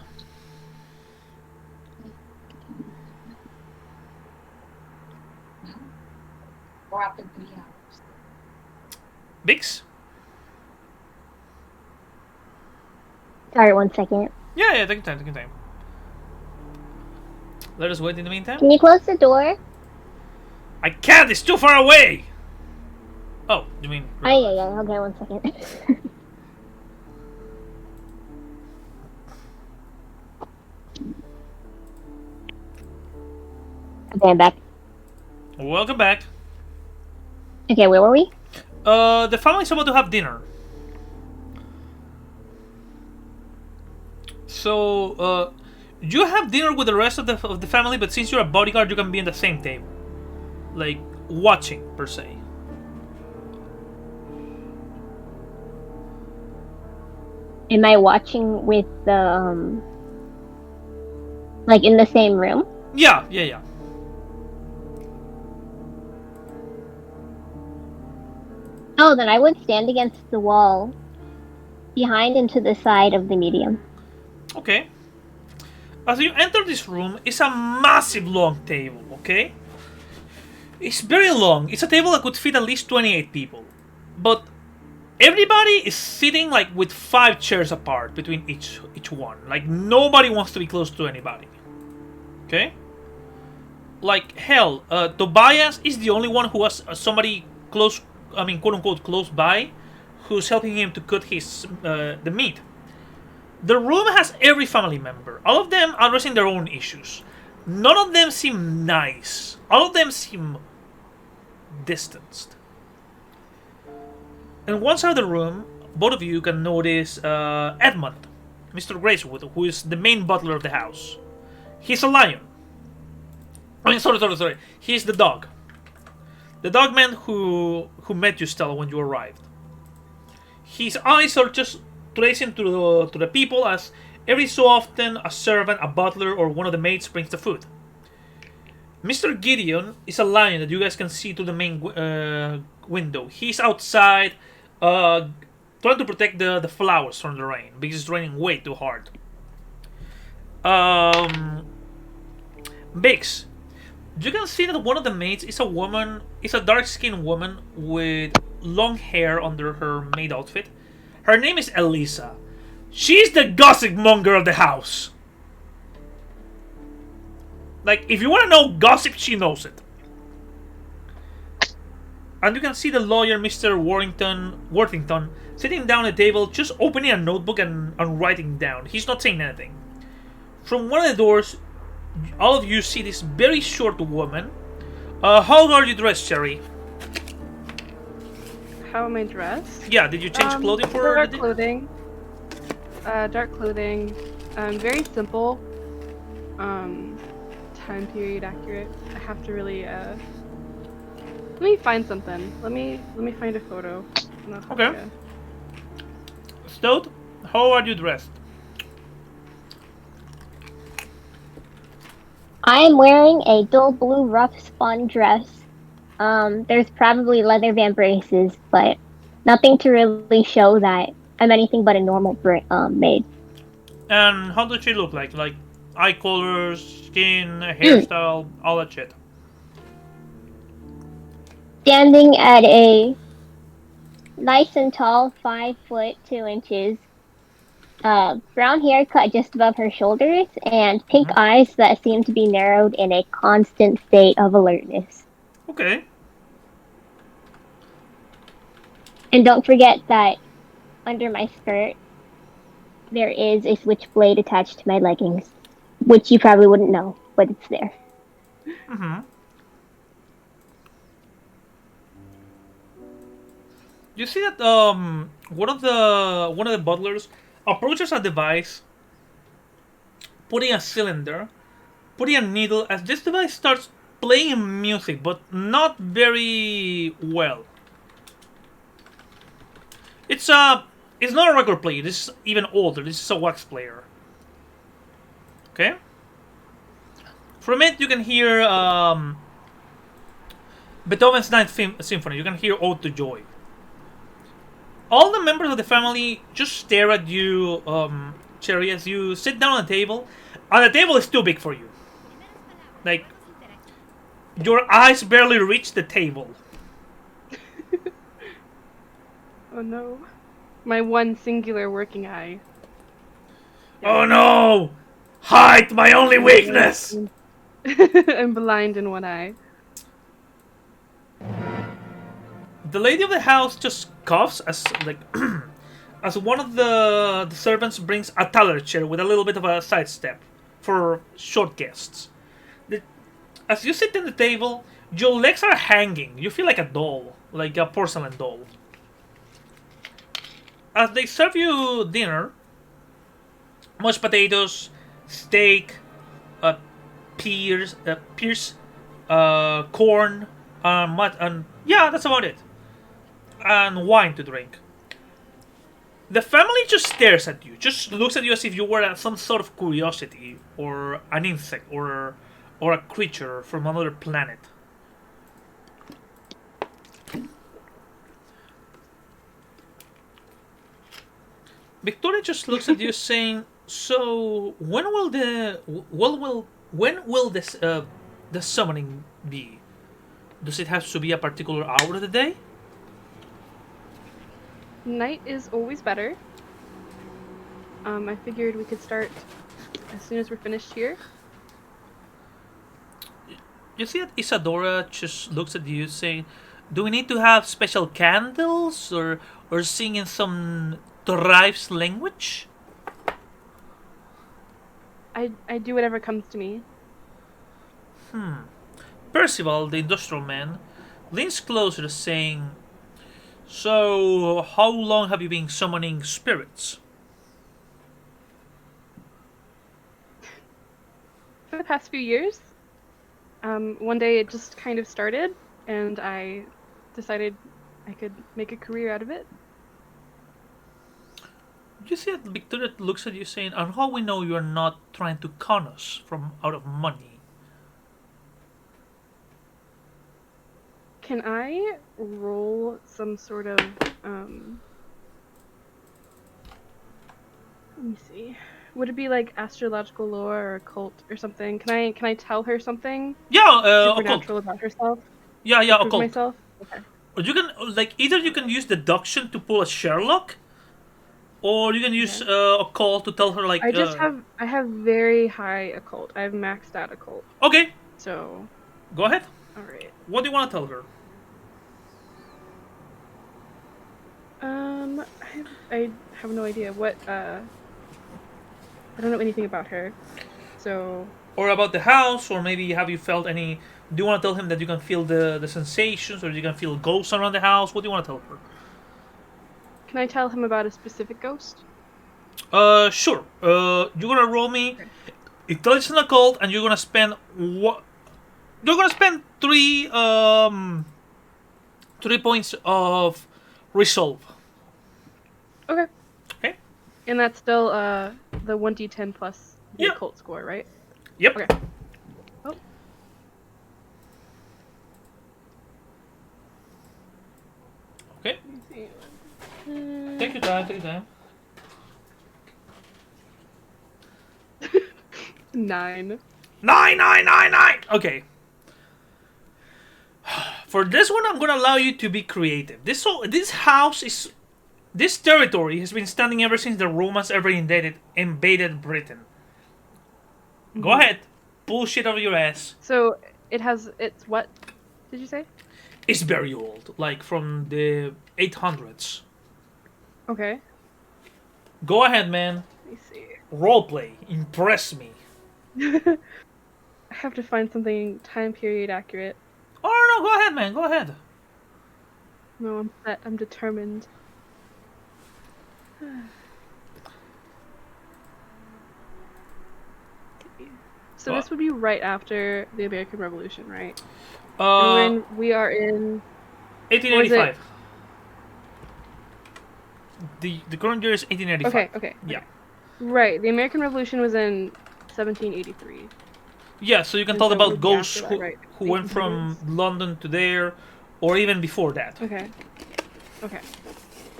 A: Bix?
C: Sorry, 1 second.
A: Yeah, take your time. Let us wait in the meantime.
C: Can you close the door?
A: I can't, it's too far away! Oh, you mean...
C: Yeah. Okay, 1 second. Okay, I'm back.
A: Welcome back.
C: Okay, where were we?
A: The family's about to have dinner. So, you have dinner with the rest of the family, but since you're a bodyguard, you can be in the same table. Like, watching, per se.
C: Am I watching with the, like in the same room?
A: Yeah.
C: Oh, then I would stand against the wall, behind and to the side of the medium.
A: Okay. As you enter this room, it's a massive long table, okay? It's very long. It's a table that could fit at least 28 people. But everybody is sitting like with 5 chairs apart between each one. Like nobody wants to be close to anybody. Okay? Like hell, Tobias is the only one who has somebody close, I mean quote unquote close by, who's helping him to cut his the meat. The room has every family member. All of them addressing their own issues. None of them seem nice. All of them seem distanced. And one side of the room, both of you can notice Edmund, Mr. Gracewood, who is the main butler of the house. He's a lion. I mean, sorry. He's the dog. The dogman who met you, Stella, when you arrived. His eyes are just tracing to the people as every so often a servant, a butler, or one of the maids brings the food. Mr. Gideon is a lion that you guys can see through the main window. He's outside trying to protect the flowers from the rain because it's raining way too hard. Bix, you can see that one of the maids is a woman, is a dark-skinned woman with long hair under her maid outfit. Her name is Elisa. She's the gossip monger of the house. Like, if you want to know gossip, she knows it. And you can see the lawyer, Mr. Worthington, sitting down at the table, just opening a notebook and writing down. He's not saying anything. From one of the doors, all of you see this very short woman, How are you dressed, Cherry?
B: How am I dressed?
A: Yeah, did you change clothing for
B: dark
A: the day?
B: clothing. Dark clothing. Very simple. Time period accurate. I have to really let me find something. Let me find a photo. And I'll help
A: Okay.
B: ya.
A: Stout, how are you dressed?
C: I am wearing a dull blue rough spun dress. There's probably leather vambraces, but nothing to really show that I'm anything but a normal maid.
A: And how does she look like? Like eye colors, skin, hairstyle, all that shit.
C: Standing at a nice and tall 5'2". Brown hair cut just above her shoulders, and pink eyes that seem to be narrowed in a constant state of alertness.
A: Okay.
C: And don't forget that under my skirt, there is a switchblade attached to my leggings, which you probably wouldn't know, but it's there.
A: You see that one of the butlers approaches a device, putting a cylinder, putting a needle, as this device starts playing music, but not very well. It's not a record player. This is even older. This is a wax player. Okay. From it, you can hear Beethoven's Ninth Symphony. You can hear Ode to Joy. All the members of the family just stare at you, Cherry, as you sit down on the table. And the table is too big for you. Like, your eyes barely reach the table.
B: Oh no. My one singular working eye.
A: Oh no! Height, my only weakness!
B: I'm blind in one eye.
A: The lady of the house just coughs as as one of the servants brings a taller chair with a little bit of a sidestep for short guests. As you sit at the table, your legs are hanging. You feel like a doll, like a porcelain doll. As they serve you dinner, mashed potatoes, steak, pears, corn, and yeah, that's about it. And wine to drink. The family just stares at you, just looks at you as if you were some sort of curiosity, or an insect, or a creature from another planet. Victoria just looks at you, saying, "So when will this the summoning be? Does it have to be a particular hour of the day?"
B: Night is always better. I figured we could start as soon as we're finished here.
A: You see that Isadora just looks at you, saying, "Do we need to have special candles, or sing in some Thrive's language?"
B: I do whatever comes to me.
A: Percival, the industrial man, leans closer, saying, "So, how long have you been summoning spirits?"
B: For the past few years, one day it just kind of started, and I decided I could make a career out of it.
A: You see that Victoria looks at you, saying, "And how we know you are not trying to con us from out of money?"
B: Can I roll some sort of let me see. Would it be like astrological lore or occult or something? Can I tell her something
A: Yeah, occult.
B: supernatural about herself?
A: Yeah,
B: to prove
A: occult.
B: myself? Okay.
A: Or you can either you can use deduction to pull a Sherlock, or you can use occult to tell her like.
B: I have very high occult. I've maxed out occult.
A: Okay,
B: So,
A: go ahead.
B: all right.
A: What do you want to tell her?
B: I have no idea what I don't know anything about her. So,
A: Or about the house, or maybe have you felt any Do you want to tell him that you can feel the sensations, or you can feel ghosts around the house? What do you want to tell her?
B: Can I tell him about a specific ghost?
A: Sure. You're gonna roll me intelligence occult, and you're gonna spend what? You're gonna spend 3 points of resolve.
B: Okay.
A: Okay.
B: And that's still the 1d10 plus the
A: Yeah.
B: occult score, right?
A: Yep.
B: Okay. Oh.
A: Okay. Take your time. Take your time.
B: 9.
A: 9. Okay. For this one, I'm gonna allow you to be creative. This territory has been standing ever since the Romans ever invaded Britain. Go ahead, pull shit out of your ass.
B: So it's what did you say?
A: It's very old, like from the 800s.
B: Okay.
A: Go ahead, man.
B: Let me see.
A: Roleplay. Impress me.
B: I have to find something time period accurate.
A: Oh no, go ahead, man. Go ahead.
B: No, I'm set. I'm determined. So this would be right after the American Revolution, right? And we are in
A: 1885. The current year is 1885.
B: Okay.
A: Yeah.
B: Right. The American Revolution was in 1783.
A: Yeah, so you can
B: And
A: talk
B: so it
A: about
B: would be
A: ghosts
B: after that, right?
A: who went from London to there, or even before that.
B: Okay.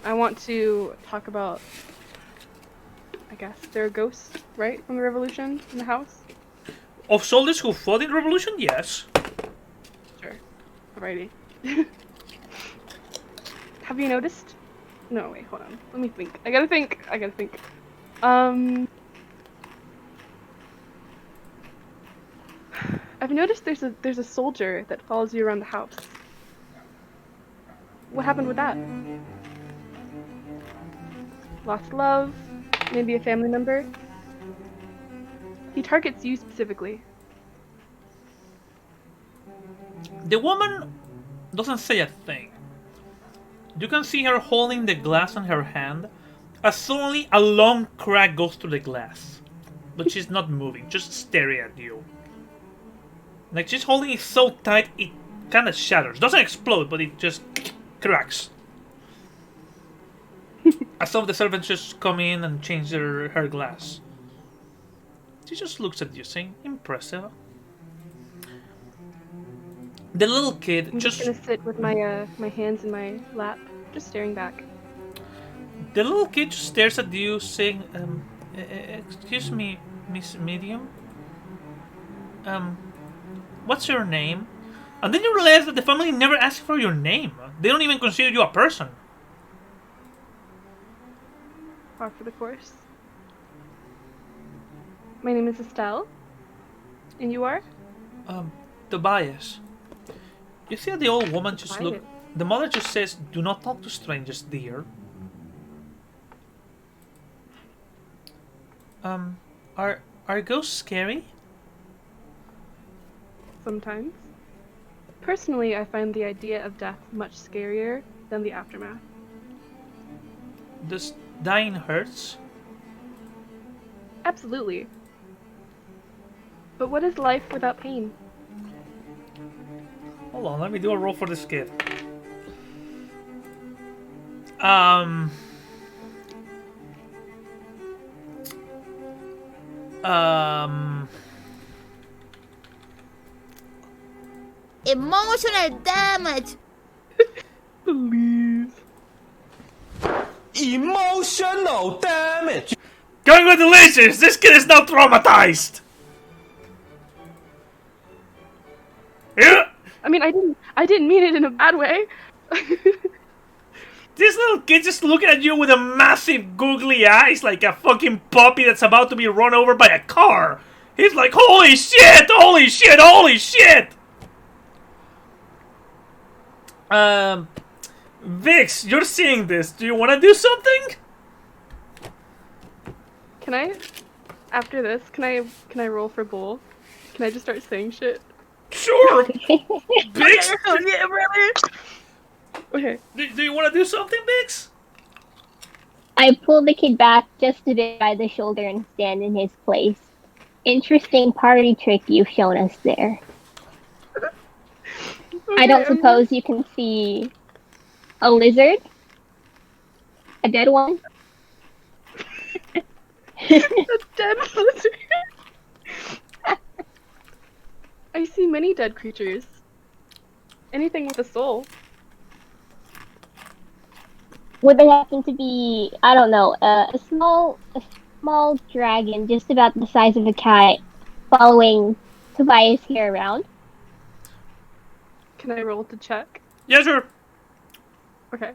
B: I want to talk about, I guess, there are ghosts, right, from the Revolution in the house?
A: Of soldiers who fought in the revolution, yes.
B: Sure. Alrighty. Have you noticed? No, wait, hold on. Let me think. I gotta think. I've noticed there's a soldier that follows you around the house. What happened with that? Lost love? Maybe a family member? He targets you specifically.
A: The woman doesn't say a thing. You can see her holding the glass in her hand, as suddenly a long crack goes through the glass. But she's not moving, just staring at you. Like, she's holding it so tight, it kind of shatters. Doesn't explode, but it just cracks. As some of the servants just come in and change her glass. She just looks at you, saying, "Impressive." The little kid
B: I'm just gonna sit with my my hands in my lap, just staring back.
A: The little kid just stares at you, saying, "Excuse me, Miss Medium. What's your name?" And then you realize that the family never asked for your name. They don't even consider you a person.
B: Par for the course. My name is Estelle. And you are?
A: Tobias. You see how the old woman just
B: Tobias.
A: look. The mother just says, "Do not talk to strangers, dear." Are ghosts scary?
B: Sometimes. Personally, I find the idea of death much scarier than the aftermath.
A: Does dying hurts?
B: Absolutely. But what is life without pain?
A: Hold on, let me do a roll for this kid.
E: Emotional damage.
B: Please.
F: Emotional damage.
A: Congratulations! This kid is now traumatized! Yeah!
B: I mean, I didn't mean it in a bad way.
A: This little kid just looking at you with a massive googly eyes like a fucking puppy that's about to be run over by a car. He's like, "Holy shit! Holy shit! Holy shit!" Vix, you're seeing this. Do you want to do something?
B: Can I, after this, can I roll for bull? Can I just start saying shit?
A: Sure. Biggs,
B: Oh, yeah, brother. Okay.
A: do you want to do something, Biggs?
C: I pull the kid back just a bit by the shoulder and stand in his place. Interesting party trick you've shown us there. I don't suppose you can see a lizard? A dead one?
B: A dead lizard. I see many dead creatures. Anything with a soul.
C: Would there happen to be, I don't know, a small dragon just about the size of a cat following Tobias here around?
B: Can I roll to check?
A: Yeah, sure.
B: Okay.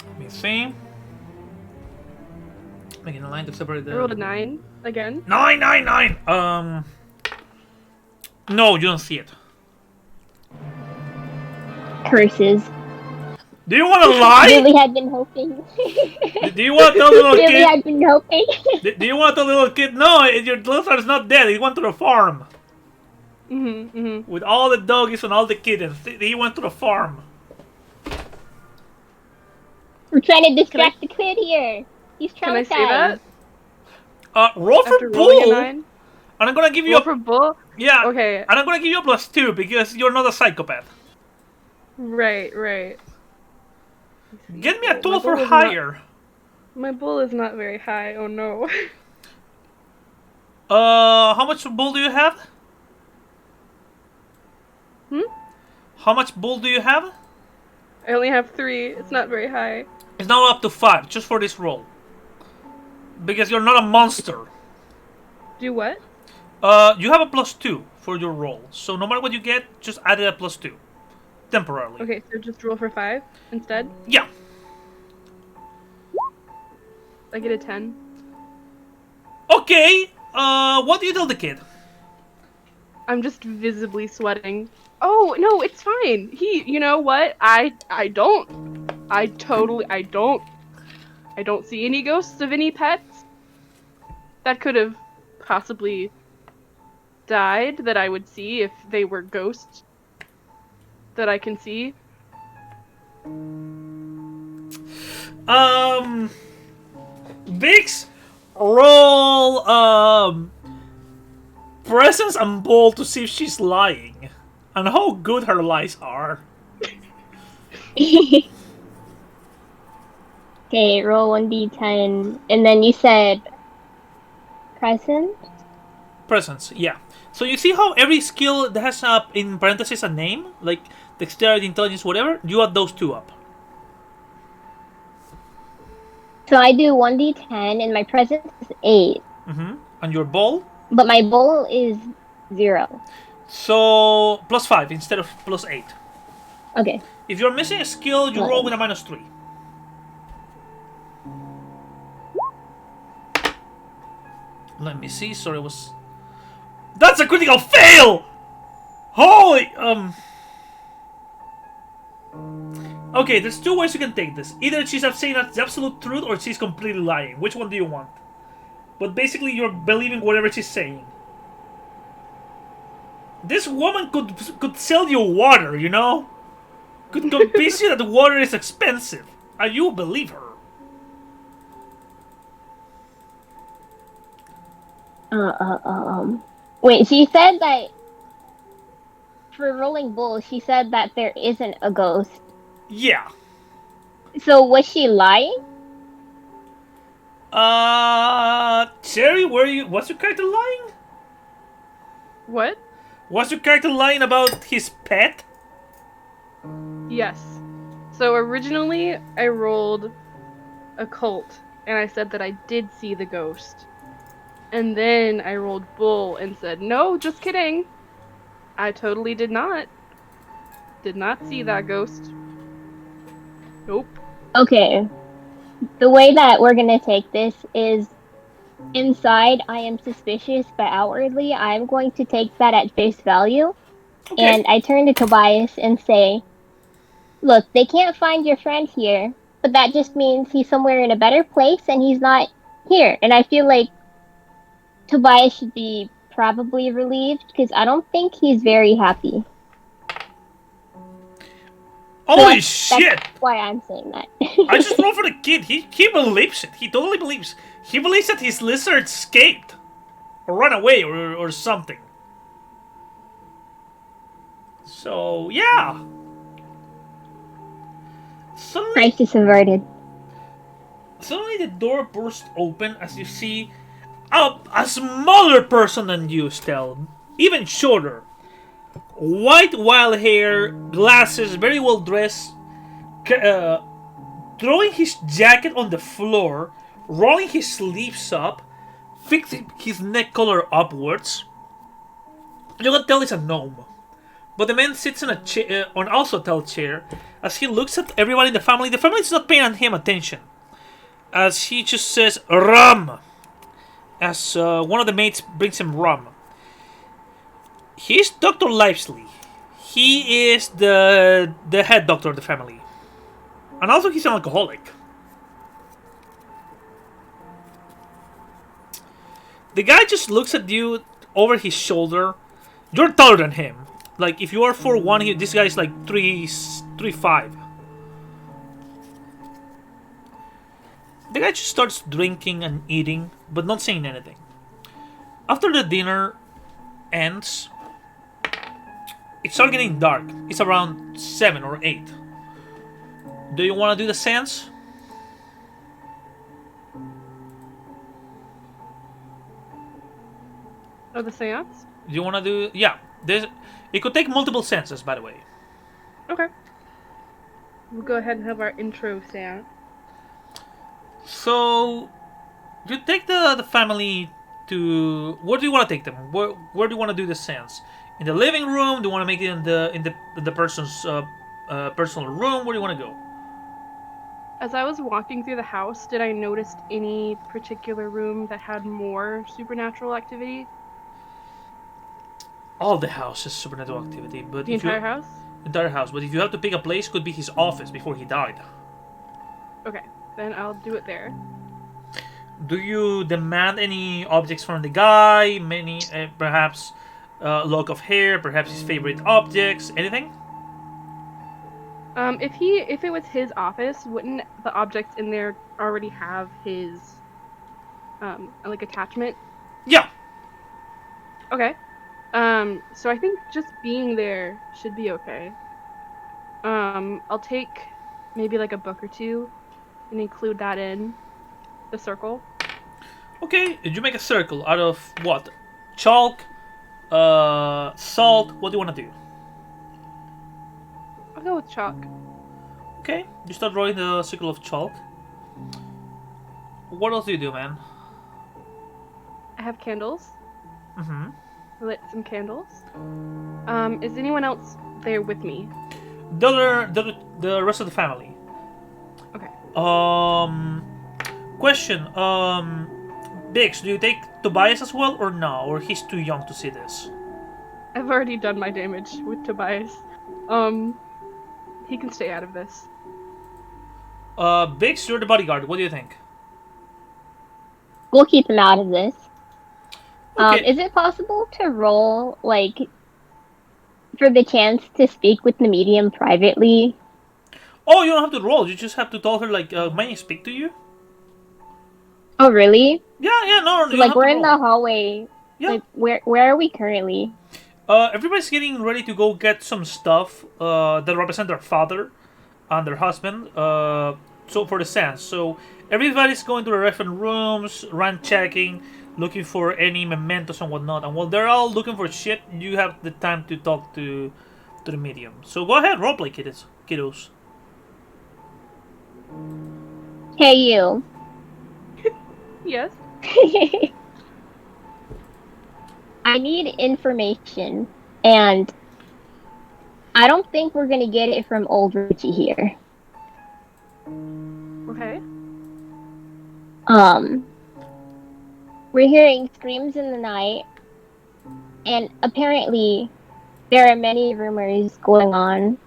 A: Let me see. Making a line to separate the.
B: I rolled a 9 again.
A: 9. No, you don't see it.
C: Curses.
A: Do you want to lie?
C: Really had been hoping.
A: Do you want to tell the little
C: Really
A: kid?
C: had been hoping.
A: Do you want to tell the little kid? No, your little son's not dead. He went to the farm with all the doggies and all the kittens. He went to the farm.
C: We're trying to distract the kid here. He's
B: Can I
C: traumatized.
B: say that?
A: Roll for
B: After rolling a
A: bull.
B: 9?
A: And I'm gonna give you
B: Roll
A: a
B: for bull?
A: yeah.
B: Okay.
A: And I'm gonna give you a +2 because you're not a psychopath.
B: Right.
A: Get me a
B: My
A: 12 or
B: bull is
A: higher.
B: My bull is not very high, oh no.
A: How much bull do you have? How much bull do you have?
B: I only have 3, it's not very high.
A: It's now up to 5, just for this roll. Because you're not a monster.
B: Do what?
A: You have a +2 for your roll. So no matter what you get, just add it a +2. Temporarily.
B: Okay, so just roll for 5 instead?
A: Yeah.
B: I get a 10.
A: Okay, what do you tell the kid?
B: I'm just visibly sweating. Oh, no, it's fine. You know what? I don't see any ghosts of any pets that could have possibly died that I would see if they were ghosts that I can see.
A: Vix, roll, presence and bold to see if she's lying. And how good her lies are.
C: Okay, roll 1d10. And then you said present?
A: Presence, yeah. So you see how every skill that has up in parentheses a name? Like dexterity, intelligence, whatever? You add those 2 up.
C: So I do 1d10 and my presence is 8.
A: And your bowl?
C: But my bowl is 0.
A: So +5 instead of +8.
C: Okay.
A: If you're missing a skill, you roll with a -3. Let me see. Sorry, it was. That's a critical fail. Holy Okay, there's 2 ways you can take this. Either she's saying the absolute truth, or she's completely lying. Which one do you want? But basically, you're believing whatever she's saying. This woman could sell you water, you know? Could convince you that the water is expensive. And you believe her.
C: Wait, she said that for rolling bull, she said that there isn't a ghost.
A: Yeah.
C: So was she lying?
A: Cherry, what's your character lying?
B: What?
A: Was your character lying about his pet?
B: Yes. So originally I rolled occult and I said that I did see the ghost. And then I rolled bull and said, no, just kidding. I totally did not. Did not see that ghost. Nope.
C: Okay. The way that we're gonna take this is inside I am suspicious, but outwardly I'm going to take that at face value.
A: Okay.
C: And I turn to Tobias and say, look, they can't find your friend here, but that just means he's somewhere in a better place and he's not here. And I feel like Tobias should be probably relieved because I don't think he's very happy. So
A: Holy
C: that's
A: shit!
C: why I'm saying that.
A: I just rolled for the kid. He believes it. He totally believes. He believes that his lizard escaped. Or ran away or something. So, yeah.
C: Crisis averted.
A: Suddenly the door bursts open as you see a smaller person than you, Stel. Even shorter. White wild hair, glasses, very well dressed. Throwing his jacket on the floor, rolling his sleeves up, fixing his neck collar upwards. You can tell it's a gnome. But the man sits in a chair, on also tall chair, as he looks at everyone in the family. The family is not paying him attention, as he just says rum, as one of the mates brings him rum. He's Dr. Livesley. He is the head doctor of the family, and also he's an alcoholic. The guy just looks at you over his shoulder. You're taller than him. Like, if you are 4'1", this guy is like 3'5". The guy just starts drinking and eating, but not saying anything. After the dinner ends, it starts getting dark. It's around 7 or 8. Do you want to do the seance?
B: Oh, the seance?
A: Do you want to do... Yeah. It could take multiple seances, by the way.
B: Okay. We'll go ahead and have our intro seance.
A: So, you take the family to... Where do you want to take them? Where do you want to do the seance? In the living room? Do you want to make it in the person's personal room? Where do you want to go?
B: As I was walking through the house, did I notice any particular room that had more supernatural activity?
A: All the house is supernatural activity, but
B: The entire house?
A: Entire house. But if you have to pick a place, it could be his office before he died.
B: Okay, then I'll do it there.
A: Do you demand any objects from the guy? Many, perhaps, lock of hair, perhaps his favorite objects, anything?
B: If it was his office, wouldn't the objects in there already have his, like, attachment?
A: Yeah.
B: Okay. So I think just being there should be okay. I'll take maybe like a book or two and include that in the circle.
A: Okay, did you make a circle out of what? Chalk? Salt? What do you want to do?
B: I'll go with chalk.
A: Okay, you start drawing the circle of chalk. What else do you do, man?
B: I have candles.
A: Mm-hmm.
B: Lit some candles. Is anyone else there with me?
A: The rest of the family.
B: Okay.
A: Question. Biggs, do you take Tobias as well or no? Or he's too young to see this?
B: I've already done my damage with Tobias. He can stay out of this.
A: Biggs, you're the bodyguard. What do you think?
C: We'll keep him out of this.
A: Okay.
C: Is it possible to roll, like, for the chance to speak with the medium privately?
A: Oh, you don't have to roll. You just have to tell her, like, may I speak to you?
C: Oh, really?
A: Yeah, no.
C: So, like, we're in the hallway.
A: Yeah.
C: Like, where are we currently?
A: Everybody's getting ready to go get some stuff that represent their father and their husband. So for the seance. So everybody's going to the different rooms, checking, looking for any mementos and whatnot. And while they're all looking for shit, you have the time to talk to the medium. So go ahead, roleplay, kiddos.
C: Hey, you.
B: Yes.
C: I need information, and I don't think we're gonna get it from old Richie here.
B: Okay.
C: We're hearing screams in the night, and apparently there are many rumors going on.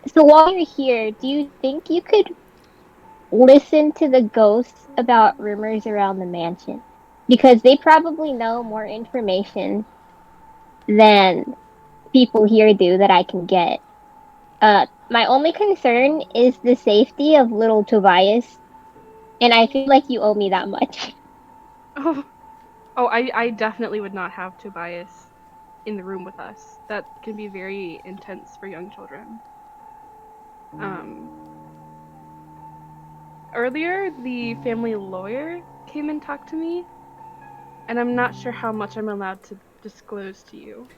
C: So while you're here, do you think you could listen to the ghosts about rumors around the mansion? Because they probably know more information than people here do that I can get. My only concern is the safety of little Tobias, and I feel like you owe me that much.
B: Oh, I definitely would not have Tobias in the room with us. That can be very intense for young children. Earlier, the family lawyer came and talked to me, and I'm not sure how much I'm allowed to disclose to you.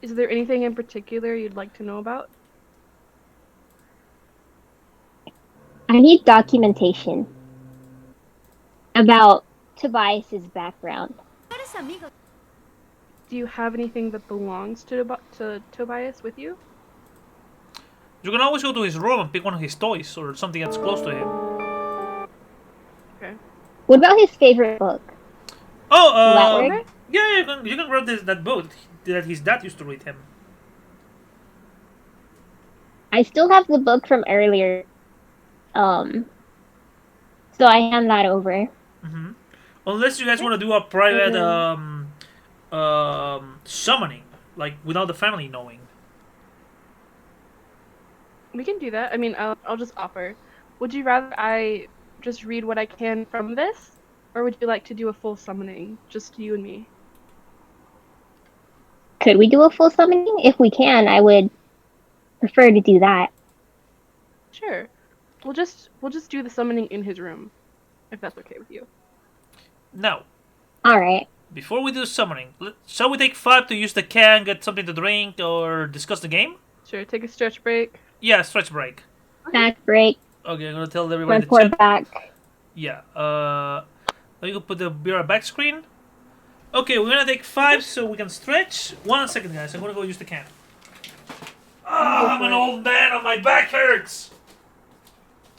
B: Is there anything in particular you'd like to know about?
C: I need documentation about Tobias's background.
B: Do you have anything that belongs to Tobias with you?
A: You can always go to his room and pick one of his toys or something that's close to him.
B: Okay.
C: What about his favorite book?
A: Oh,
C: Will that work?
A: yeah, you can grab that book that his dad used to read him.
C: I still have the book from earlier. So I hand that over.
A: Mm-hmm. Unless you guys want to do a private summoning, like without the family knowing.
B: We can do that. I mean, I'll just offer. Would you rather I just read what I can from this, or would you like to do a full summoning, just you and me?
C: Could we do a full summoning? If we can, I would prefer to do that.
B: Sure. We'll just do the summoning in his room, if that's okay with you.
A: Now,
C: Alright.
A: before we do summoning, shall we take 5 to use the can, get something to drink, or discuss the game?
B: Sure. Take a stretch break.
A: Yeah, stretch break.
C: Back break.
A: Okay, I'm gonna tell everybody to
C: Report
A: check.
C: back.
A: Yeah. You can put the beer back screen. Okay, we're gonna take 5 so we can stretch. 1 second, guys. I'm gonna go use the can. I'm an old man and my back hurts.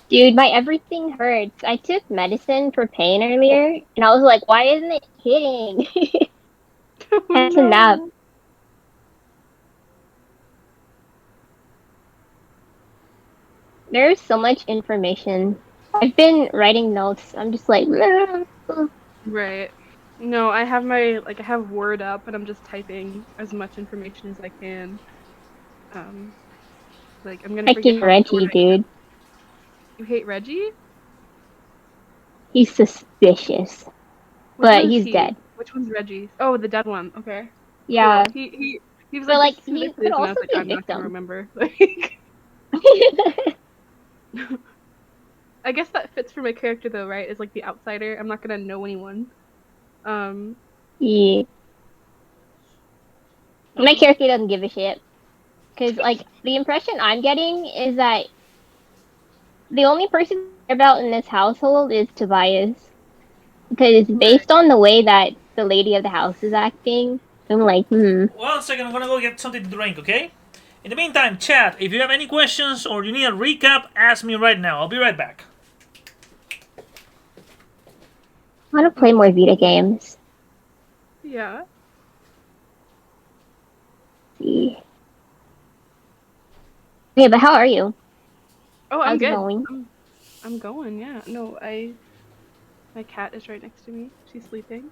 C: Dude, my everything hurts. I took medicine for pain earlier, and I was like, why isn't it hitting? That's a nap. There's so much information. I've been writing notes. I'm just like,
B: Right. No, I have I have Word up, and I'm just typing as much information as I can. I'm gonna
C: I
B: forget
C: hate
B: how
C: Reggie,
B: short I am.
C: dude.
B: You hate Reggie?
C: He's suspicious.
B: Which
C: But
B: one is
C: he's
B: he?
C: dead.
B: Which one's Reggie? Oh, the dead one. Okay.
C: Yeah.
B: Cool. He was
C: But,
B: like,
C: like,
B: "This is who
C: he
B: this
C: could
B: is," and I
C: also
B: was like,
C: be a
B: I'm not
C: victim.
B: gonna remember. I guess that fits for my character though, right? Is like the outsider. I'm not gonna know anyone.
C: Yeah. My character doesn't give a shit. Because, like, the impression I'm getting is that the only person I care about in this household is Tobias. Because based on the way that the lady of the house is acting, I'm like,
A: 1 second, I'm gonna go get something to drink, okay? In the meantime, chat, if you have any questions or you need a recap, ask me right now. I'll be right back.
C: I want to play more Vita games.
B: Yeah.
C: See. Okay, but how are you?
B: Oh, I'm
C: How's it
B: good.
C: going?
B: I'm going. Yeah. No, my cat is right next to me. She's sleeping.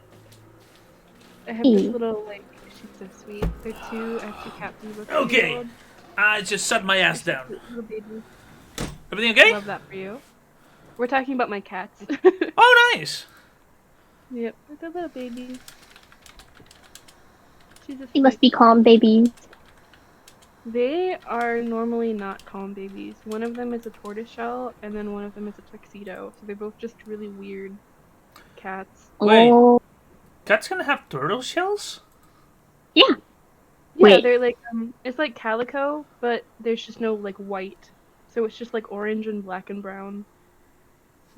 B: I have this little she's so sweet. I have 2 cats and both
A: Okay. I just sat my ass down.
B: Little baby.
A: Everything okay?
B: Love that for you. We're talking about my cats.
A: Oh, nice.
B: Yep, they're little babies. She's a
C: You must
B: sweet
C: be calm, babies.
B: They are normally not calm babies. One of them is a tortoiseshell, and then one of them is a tuxedo. So they're both just really weird cats.
A: Wait.
C: Oh.
A: Cats can have turtle shells?
C: Yeah.
B: Yeah,
C: Wait.
B: they're like it's like calico, but there's just no like white. So it's just like orange and black and brown.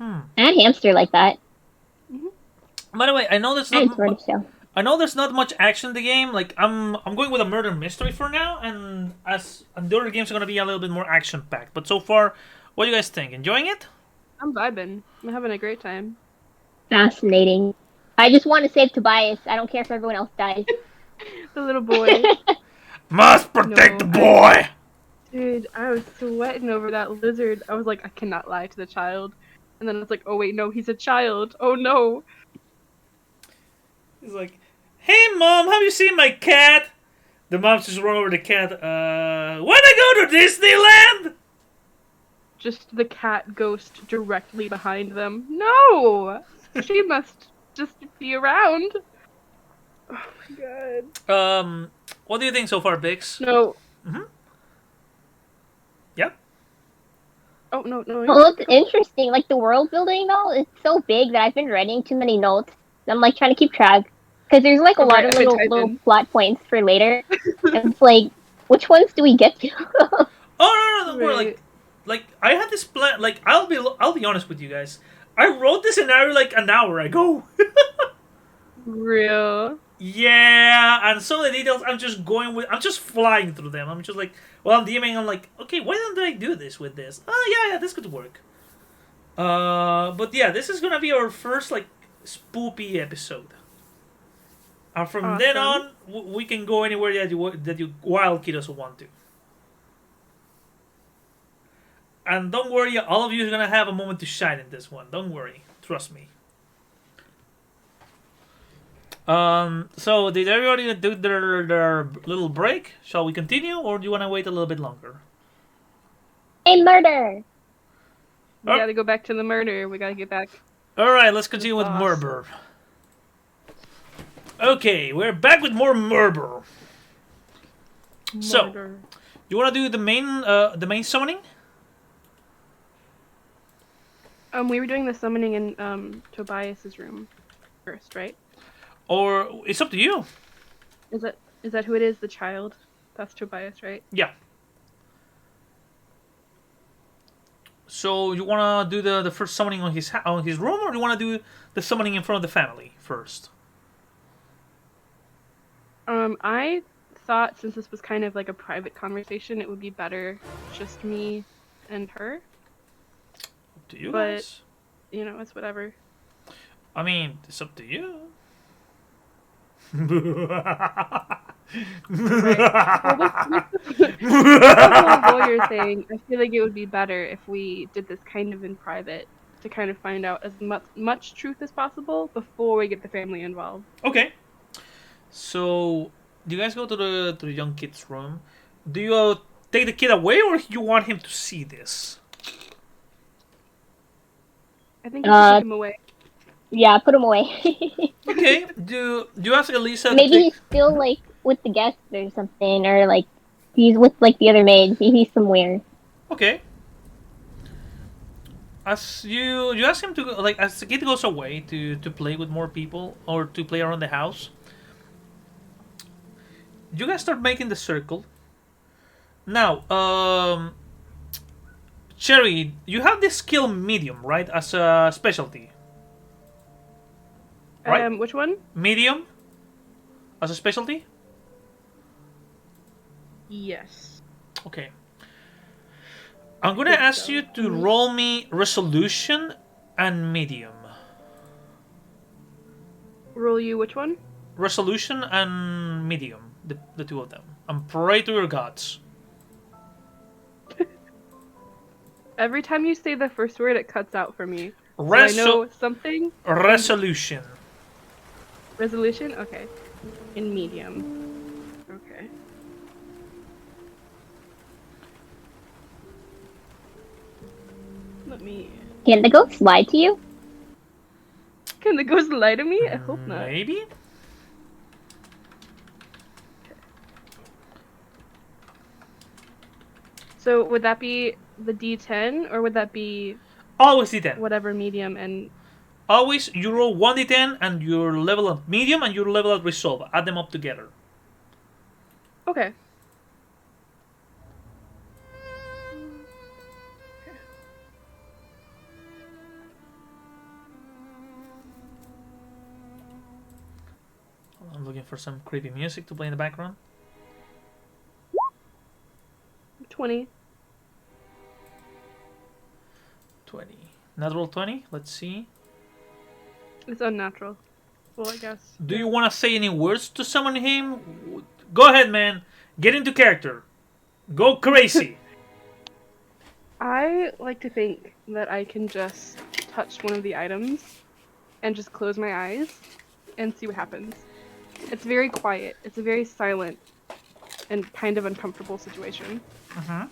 C: I had a hamster like that.
A: By the way, I know there's
C: And
A: not.
C: tortoiseshell.
A: I know there's not much action in the game. Like I'm going with a murder mystery for now, and the other games are gonna be a little bit more action packed. But so far, what do you guys think? Enjoying it?
B: I'm vibing. I'm having a great time.
C: Fascinating. I just want to save Tobias. I don't care if everyone else dies.
B: The little boy.
A: Must protect the
B: No,
A: boy!
B: Dude, I was sweating over that lizard. I was like, I cannot lie to the child. And then I was like, oh wait, no, he's a child. Oh no.
A: He's like, hey mom, have you seen my cat? The mom just run over the cat. Wanna go to Disneyland?
B: Just the cat ghost directly behind them. No! She must just be around. Oh my god.
A: What do you think so far, Bix?
B: No.
A: Yeah?
B: Oh, no.
C: Well, it's interesting. Like the world building, though, it's so big that I've been writing too many notes. I'm like trying to keep track because there's like a lot of little plot points for later. And it's like, which ones do we get to?
A: Oh no, we're like I had this plan. Like I'll be honest with you guys. I wrote this scenario like an hour ago.
B: Real.
A: Yeah, and some of the details I'm just flying through them. I'm just like, well, I'm DMing. I'm like, okay, why don't I do this with this? Oh yeah, this could work. But yeah, this is gonna be our first like spoopy episode. And from then on, we can go anywhere that you wild kiddos want to. And don't worry, all of you are gonna have a moment to shine in this one. Don't worry, trust me. So did everybody do their little break? Shall we continue, or do you want to wait a little bit longer?
C: A murder.
B: We gotta go back to the murder. We gotta get back.
A: All right, let's continue with murder. Okay, we're back with more murder. So, you want to do the main summoning?
B: We were doing the summoning in Tobias's room first, right?
A: Or it's up to you.
B: Is that who it is? The child? That's Tobias, right?
A: Yeah. So you want to do the first summoning on his room, or do you want to do the summoning in front of the family first?
B: I thought since this was kind of like a private conversation, it would be better just me and her.
A: Up to you
B: But,
A: guys.
B: you know, it's whatever.
A: I mean, it's up to you.
B: The whole lawyer thing, I feel like it would be better if we did this kind of in private to kind of find out as much truth as possible before we get the family involved.
A: Okay. So, do you guys go to the young kid's room? Do you take the kid away, or you want him to see this?
B: I think you should take him away.
C: Yeah, put him away.
A: Okay. Do you ask Elisa?
C: Maybe he's still like with the guests or something, or like he's with like the other maids. He's somewhere.
A: Okay. As you ask him to like as the kid goes away to play with more people or to play around the house, you guys start making the circle. Now, Cherry, you have this skill medium, right? As a specialty. Right?
B: Which one?
A: Medium? As a specialty?
B: Yes.
A: Okay. I'm gonna ask you to roll me resolution and medium.
B: Roll you which one?
A: Resolution and medium. The two of them. And pray to your gods.
B: Every time you say the first word, it cuts out for me. So I know something.
A: Resolution.
B: Resolution? Okay. In medium. Okay. Let me...
C: Can the ghost lie to you?
B: Can the ghost lie to me? I hope not.
A: Maybe?
B: So would that be the D10, or would that be...
A: Always D10.
B: Whatever medium and...
A: Always, you roll 1d10 and your level of medium and your level of resolve. Add them up together.
B: Okay.
A: I'm looking for some creepy music to play in the background.
B: 20.
A: 20. Natural 20? Let's see.
B: It's unnatural. Well, I guess.
A: Do you want to say any words to summon him? Go ahead, man. Get into character. Go crazy.
B: I like to think that I can just touch one of the items and just close my eyes and see what happens. It's very quiet. It's a very silent and kind of uncomfortable situation.
A: Uh-huh.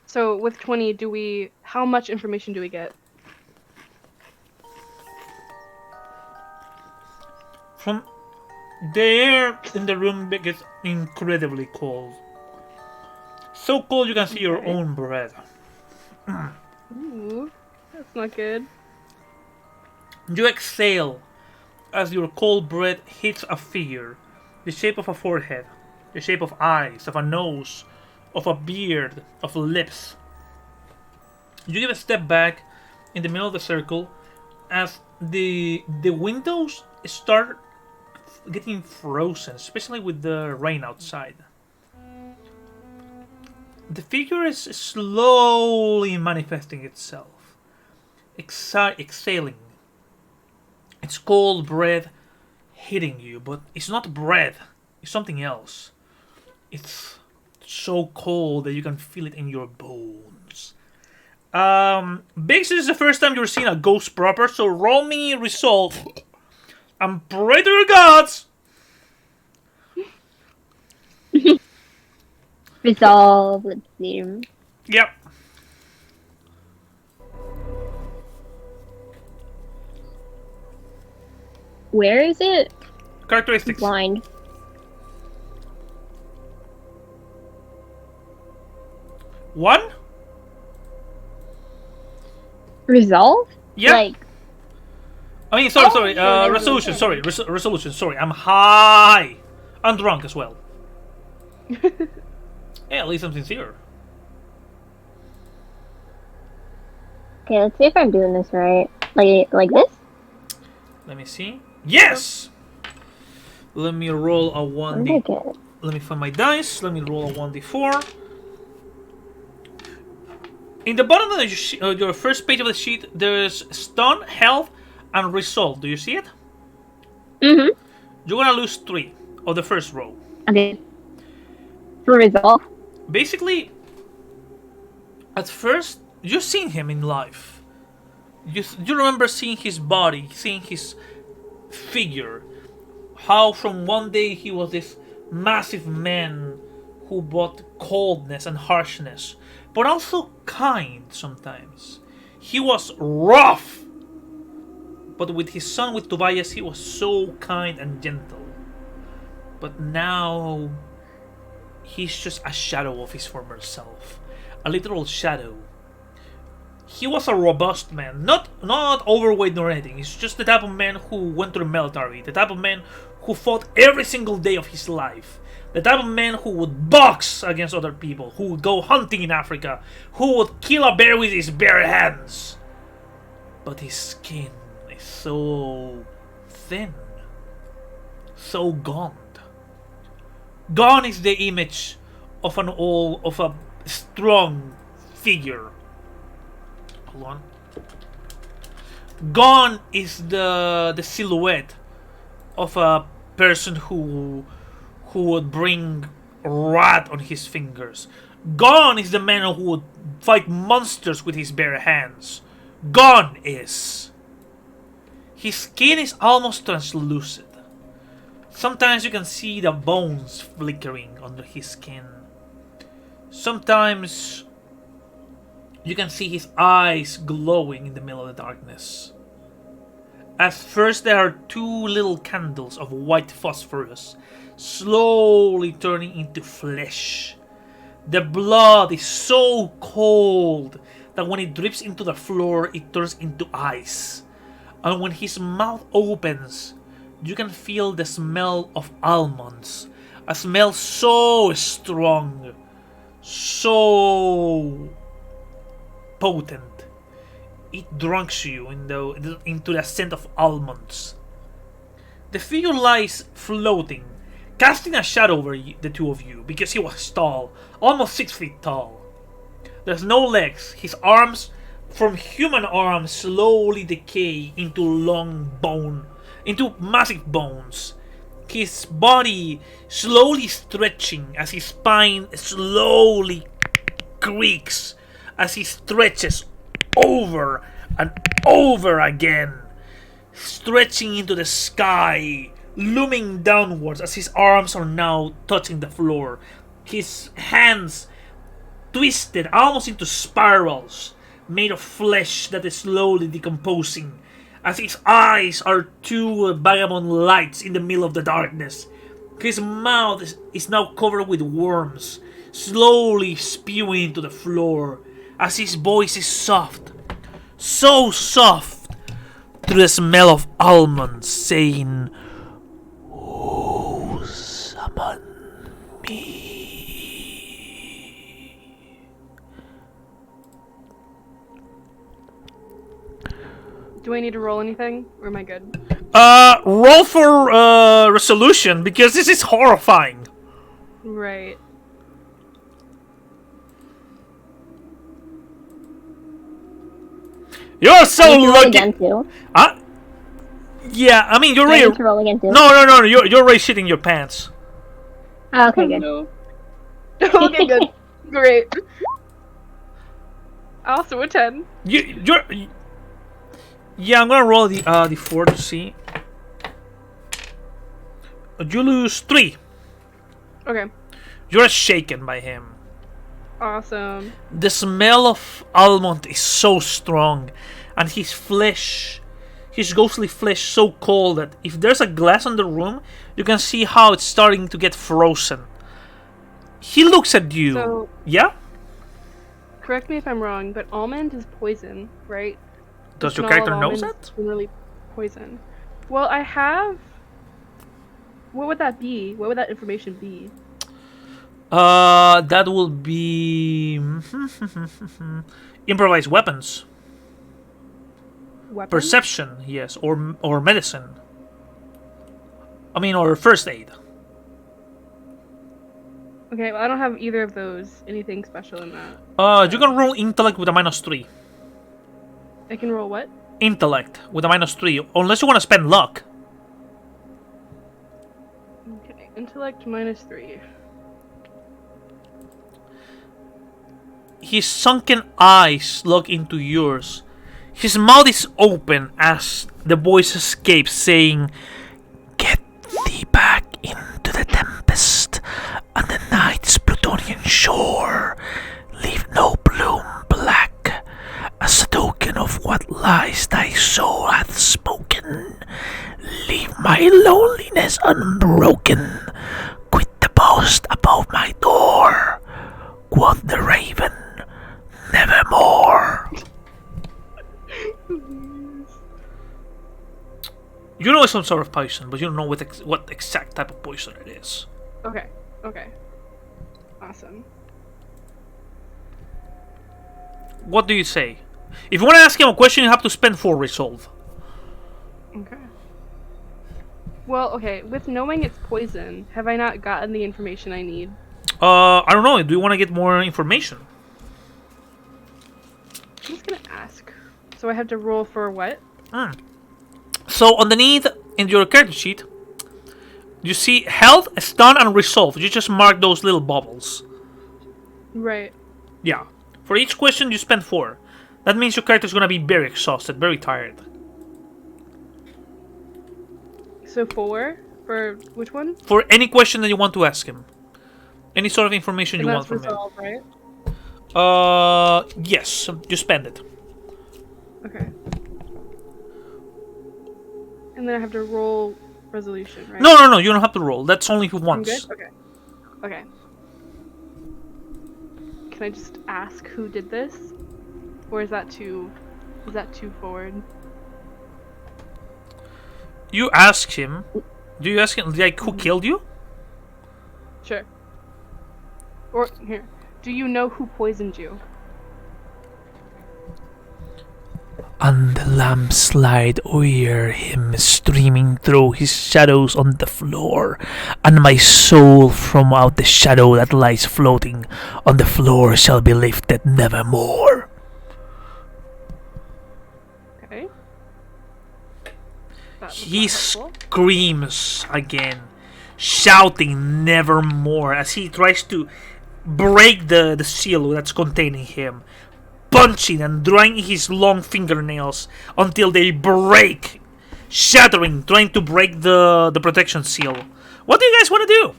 B: So with 20, how much information do we get?
A: From the air in the room gets incredibly cold. So cold you can see your own breath.
B: Ooh, that's not good.
A: You exhale as your cold breath hits a figure, the shape of a forehead, the shape of eyes, of a nose, of a beard, of lips. You give a step back in the middle of the circle as the windows start getting frozen, especially with the rain outside. The figure is slowly manifesting itself, exhaling. It's cold breath hitting you, but it's not breath, it's something else. It's so cold that you can feel it in your bones. Biggs, this is the first time you're seeing a ghost proper, so roll me resolve. And pray to your gods!
C: Resolve, let's see.
A: Yep.
C: Where is it?
A: Characteristics.
C: Blind.
A: One?
C: Resolve?
A: Yeah.
C: Like,
A: I mean, sorry,
C: sure,
A: resolution,
C: okay.
A: sorry, resolution, sorry. I'm high. I'm drunk as well. Yeah, at least I'm sincere.
C: okay, let's see if I'm doing this right. Like this?
A: Let me see. Yes! Let me roll a
C: Where did I
A: 1d.
C: get it?
A: Let me find my dice. Let me roll a 1d4. In the bottom of your first page of the sheet, there's stun, health, and resolve. Do you see it?
C: Mm-hmm.
A: You're gonna lose 3 of the first row.
C: Okay. For resolve?
A: Basically, at first, you've seen him in life. You remember seeing his body, seeing his figure. How from one day he was this massive man who brought coldness and harshness, but also kind sometimes. He was rough, but with his son, with Tobias, he was so kind and gentle. But now, he's just a shadow of his former self. A literal shadow. He was a robust man, not overweight nor anything. He's just the type of man who went to the military, the type of man who fought every single day of his life, the type of man who would box against other people, who would go hunting in Africa, who would kill a bear with his bare hands. But his skin is so thin, so gaunt. Gone is the image of a strong figure. Hold on. Gone is the silhouette of a person who would bring rat on his fingers. Gone is the man who would fight monsters with his bare hands. Gone is. His skin is almost translucent. Sometimes you can see the bones flickering under his skin. Sometimes you can see his eyes glowing in the middle of the darkness. At first there are 2 little candles of white phosphorus, slowly turning into flesh. The blood is so cold that when it drips into the floor, it turns into ice. And when his mouth opens, you can feel the smell of almonds. A smell so strong, so potent. It drunks you into the scent of almonds. The figure lies floating, casting a shadow over the two of you because he was tall, almost 6 feet tall. There's no legs. His arms, from human arms, slowly decay into massive bones. his body slowly stretching as his spine slowly creaks as he stretches over and over again, stretching into the sky, looming downwards as his arms are now touching the floor. His hands twisted almost into spirals made of flesh that is slowly decomposing, as his eyes are two vagabond lights in the middle of the darkness. His mouth is now covered with worms, slowly spewing into the floor, as his voice is soft, so soft, through the smell of almonds, saying, "Who summoned me?"
B: Do I need to roll anything, or am I good?
A: Roll for resolution, because this is horrifying.
B: Right.
A: You're so
C: You can roll
A: lucky.
C: again too.
A: Yeah, I mean, you're
C: Do I
A: already.
C: need to roll again too?
A: No, you're already shitting your pants.
C: Oh, okay, good.
B: No. Okay, good. Great. Also a 10.
A: You're. Yeah, I'm gonna roll the 4 to see. You lose 3.
B: Okay.
A: You're shaken by him.
B: Awesome.
A: The smell of almond is so strong, and his flesh, his ghostly flesh, so cold that if there's a glass in the room, you can see how it's starting to get frozen. He looks at you.
B: So-
A: Yeah?
B: Correct me if I'm wrong, but almond is poison, right?
A: Does your
B: Not all
A: character know
B: almonds
A: that?
B: are really poison. Well, I have. What would that be? What would that information be?
A: That will be improvised weapons,
B: Weapon?
A: perception, yes, or medicine. I mean, or first aid.
B: Okay, well, I don't have either of those. Anything special in that?
A: You can roll intellect with a -3.
B: I can roll what?
A: Intellect with a -3, unless you want to spend luck.
B: Okay, intellect -3.
A: His sunken eyes look into yours. His mouth is open as the voice escapes, saying, "Get thee back into the tempest and the night's Plutonian shore. Leave no bloom black, as a token of what lies thy soul hath spoken. Leave my loneliness unbroken. Quit the post above my door," quoth the raven. "Nevermore." You know it's some sort of poison, but you don't know what exact type of poison it is.
B: Okay, okay. Awesome.
A: What do you say? If you want to ask him a question, you have to spend 4 resolve.
B: Okay. Well, okay, with knowing it's poison, have I not gotten the information I need?
A: I don't know. Do you want to get more information?
B: I'm just gonna ask. So I have to roll for what?
A: So underneath in your character sheet, you see health, stun, and resolve. You just mark those little bubbles.
B: Right.
A: Yeah. For each question, you spend 4. That means your character is gonna be very exhausted, very tired.
B: So 4? For which one?
A: For any question that you want to ask him, any sort of information
B: And
A: you
B: that's
A: want from him.
B: resolve, right?
A: Yes, you spend it.
B: Okay. And then I have to roll resolution, right?
A: No, you don't have to roll. That's only
B: I'm
A: once.
B: good? Okay. Okay. Can I just ask who did this? Or is that too forward?
A: You ask him. Do you ask him like who killed you?
B: Sure. Or here. Do you know who poisoned you?
A: And the lamplight o'er him streaming through his shadows on the floor, and my soul from out the shadow that lies floating on the floor shall be lifted nevermore.
B: Okay. That was
A: He
B: not helpful.
A: screams again. shouting nevermore as he tries to break the seal that's containing him, punching and drawing his long fingernails until they break, shattering, trying to break the protection seal. What do you guys want to do?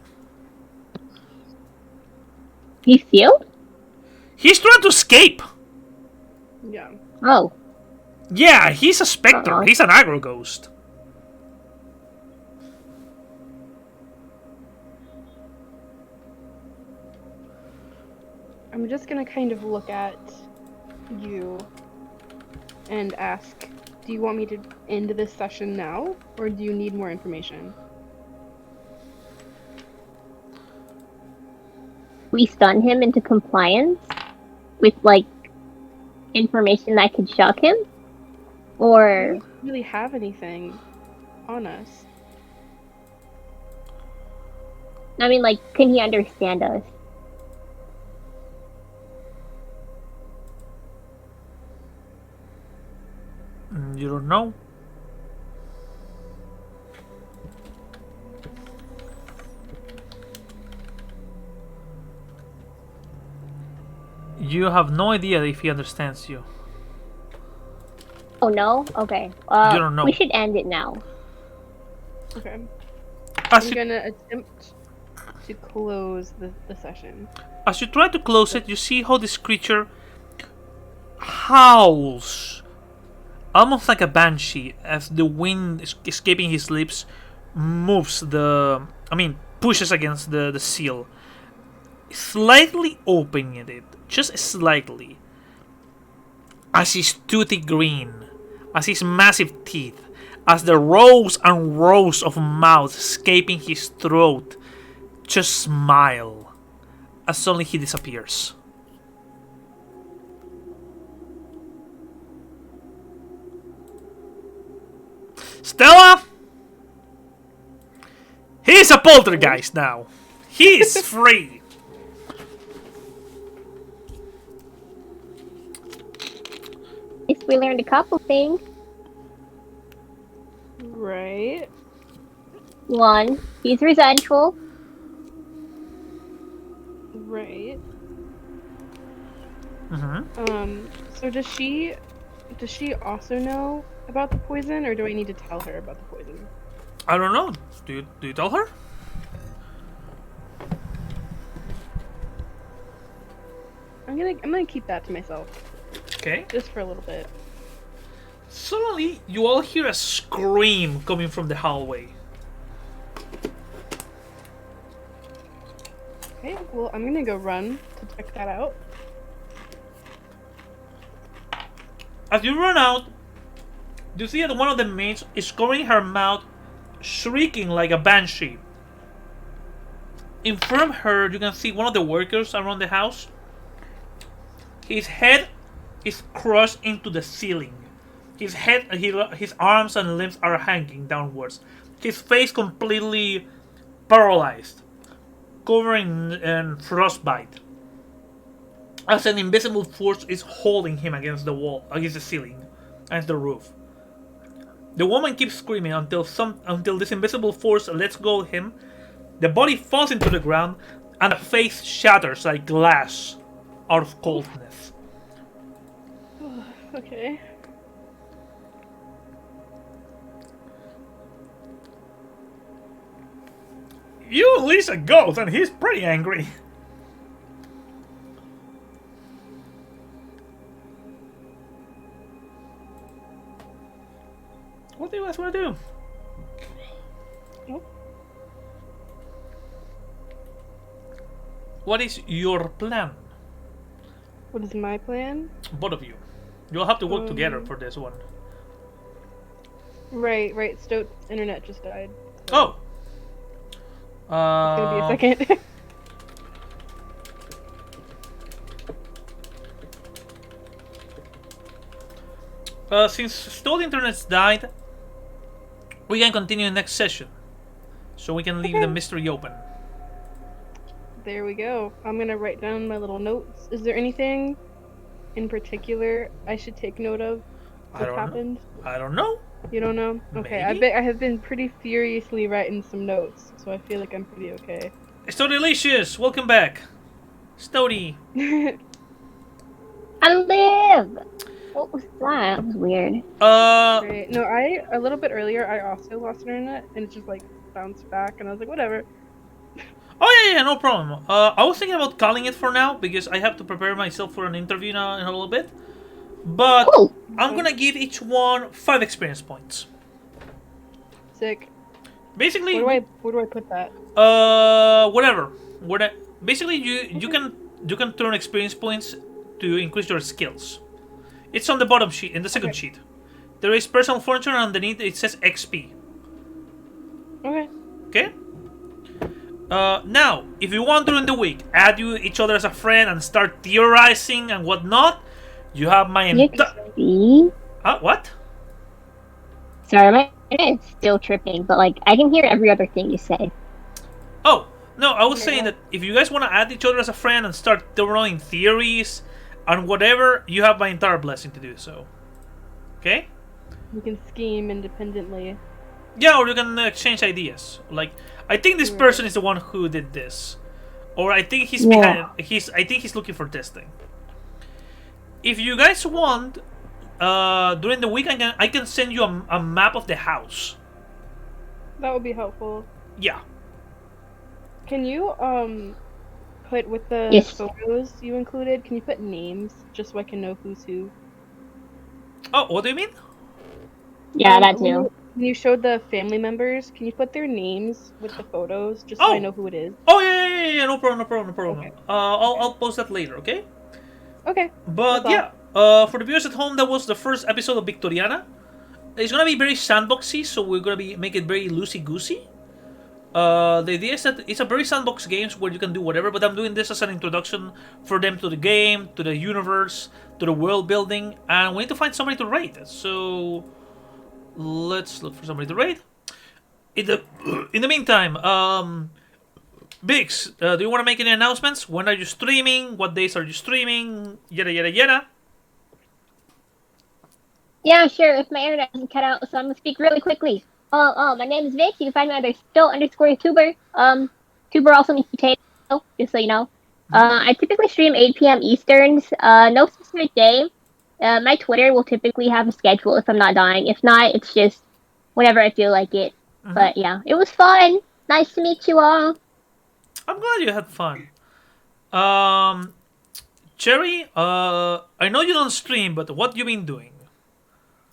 C: He's sealed?
A: He's trying to escape.
B: Yeah.
C: Oh.
A: Yeah, he's a specter.
C: Uh-oh.
A: He's an aggro ghost.
B: I'm just gonna kind of look at you and ask, do you want me to end this session now, or do you need more information?
C: We stun him into compliance with, like, information that could shock him?
B: We
C: Or...
B: don't really have anything on us.
C: I mean, like, can he understand us?
A: You don't know. You have no idea if he understands you.
C: Oh, no? Okay.
A: You don't know.
C: We should end it now.
B: Okay.
A: As
B: I'm
A: you,
B: gonna attempt to close the session.
A: as you try to close it, you see how this creature howls, almost like a banshee, as the wind escaping his lips moves pushes against the seal, slightly opening it, just slightly, as his toothy grin, as his massive teeth, as the rows and rows of mouths escaping his throat just smile, as suddenly he disappears. Stella! He's a poltergeist now. He's free.
C: At least we learned a couple things.
B: Right.
C: One, he's resentful.
B: Right.
A: Mm-hmm.
B: So does she also know about the poison, or do I need to tell her about the poison?
A: I don't know. Do you tell her?
B: I'm gonna keep that to myself,
A: Okay.
B: just for a little bit.
A: Suddenly, you all hear a scream coming from the hallway.
B: Okay, well, I'm gonna go run to check that out.
A: As you run out, you see that one of the maids is covering her mouth, shrieking like a banshee. In front of her, you can see one of the workers around the house. His head is crushed into the ceiling. His arms and limbs are hanging downwards. His face completely paralyzed, covering in frostbite, as an invisible force is holding him against the wall, against the ceiling, against the roof. The woman keeps screaming until this invisible force lets go of him. The body falls into the ground, and the face shatters like glass out of coldness.
B: Okay.
A: You unleash a ghost, and he's pretty angry. What do you guys want to do?
B: Nope.
A: What is your plan?
B: What is my plan?
A: Both of you. You'll have to work together for this one.
B: Right. Stoat's internet just died.
A: Oh!
B: It's gonna be a second.
A: Since Stoat internet's died, we can continue next session. So we can leave the mystery open.
B: There we go. I'm gonna write down my little notes. Is there anything in particular I should take note of
A: I
B: that
A: don't
B: happened?
A: know. I don't know.
B: You don't know? Okay,
A: Maybe?
B: I have been pretty furiously writing some notes, so I feel like I'm pretty okay.
A: Stodylicious, welcome back. Stody.
C: I live. What was that? That was weird.
B: Great. No, a little bit earlier I also lost internet and it just like bounced back and I was like, whatever.
A: Oh yeah, no problem. I was thinking about calling it for now because I have to prepare myself for an interview now in a little bit. But
C: Cool.
A: I'm gonna give each one 5 experience points.
B: Sick.
A: Basically,
B: Where do I put that?
A: whatever. Basically, you can turn experience points to increase your skills. It's on the bottom sheet, in the second
B: Okay.
A: sheet. There is personal furniture, and underneath it says XP.
B: Okay.
A: Okay. Now, if you want during the week, add each other as a friend and start theorizing and whatnot, you have my
C: XP?
A: what?
C: Sorry, my internet's still tripping, but like I can hear every other thing you say.
A: Oh, no, I was saying that if you guys want to add each other as a friend and start throwing theories and whatever, you have my entire blessing to do so. Okay?
B: We can scheme independently.
A: Yeah, or you can exchange ideas. Like, I think this person is the one who did this. Or I think he's behind. I think he's looking for this thing. If you guys want, during the week, I can send you a map of the house.
B: That would be helpful.
A: Yeah.
B: Can you put with the
C: Yes.
B: photos you included, can you put names just so I can know who's who?
A: Oh, what do you mean?
C: Yeah, that
B: When
C: too.
B: you showed the family members, can you put their names with the photos just so I know who it is?
A: Oh yeah, no problem.
B: Okay.
A: I'll post that later, okay?
B: Okay.
A: But
B: That's
A: yeah, for the viewers at home, that was the first episode of Victoriana. It's gonna be very sandboxy, so we're gonna make it very loosey goosey. The idea is that it's a very sandbox game where you can do whatever, but I'm doing this as an introduction for them to the game, to the universe, to the world building, and we need to find somebody to raid. So let's look for somebody to raid. In the meantime, Biggs, do you want to make any announcements? When are you streaming? What days are you streaming? Yada yada yada.
C: Yeah, sure. If my internet doesn't cut out, so I'm gonna speak really quickly. My name is Vic. You can find me under still_Tuber. Tuber also means potato, just so you know. I typically stream 8 p.m. Easterns. No specific day. My Twitter will typically have a schedule if I'm not dying. If not, it's just whenever I feel like it. But yeah, it was fun. Nice to meet you all.
A: I'm glad you had fun. Cherry, I know you don't stream, but what you been doing?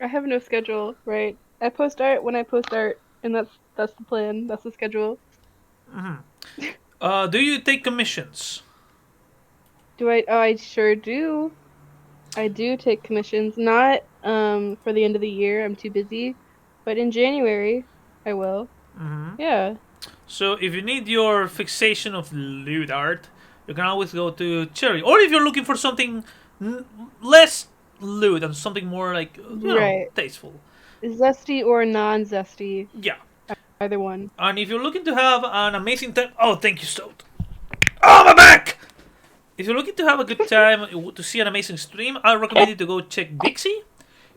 B: I have no schedule, right? I post art when I post art, and that's the plan. That's the schedule.
A: Do you take commissions?
B: Do I? Oh, I sure do. I do take commissions. Not for the end of the year. I'm too busy. But in January, I will. Yeah.
A: So if you need your fixation of lewd art, you can always go to Cherry. Or if you're looking for something less lewd and something more like tasteful.
B: Zesty or non-zesty.
A: Yeah.
B: Either one.
A: And if you're looking to have an amazing time, oh, thank you, Stout. Oh, my back! If you're looking to have a good time to see an amazing stream, I recommend you to go check Bixie.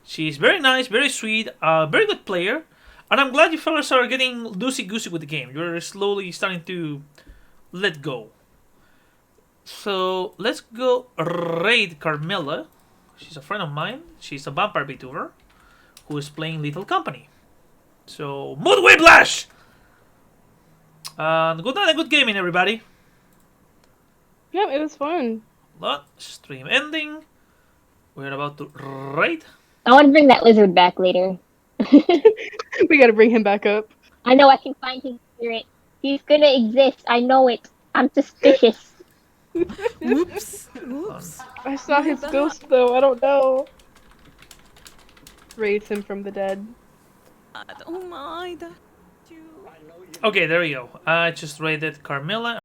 A: She's very nice, very sweet, very good player. And I'm glad you fellas are getting loosey-goosey with the game. You're slowly starting to let go. So, let's go raid Carmilla. She's a friend of mine. She's a vampire Vtuber who is playing Lethal Company. So, Mood Whiplash! And good night and good gaming, everybody.
B: Yeah, it was fun.
A: Stream ending. We're about to raid.
C: I want to bring that lizard back later.
B: We gotta bring him back up.
C: I know I can find his spirit. He's gonna exist. I know it. I'm suspicious.
E: Oops.
B: I saw his ghost though. I don't know. Raise him from the dead.
E: Oh my.
A: Okay, there we go. I just raided Carmilla.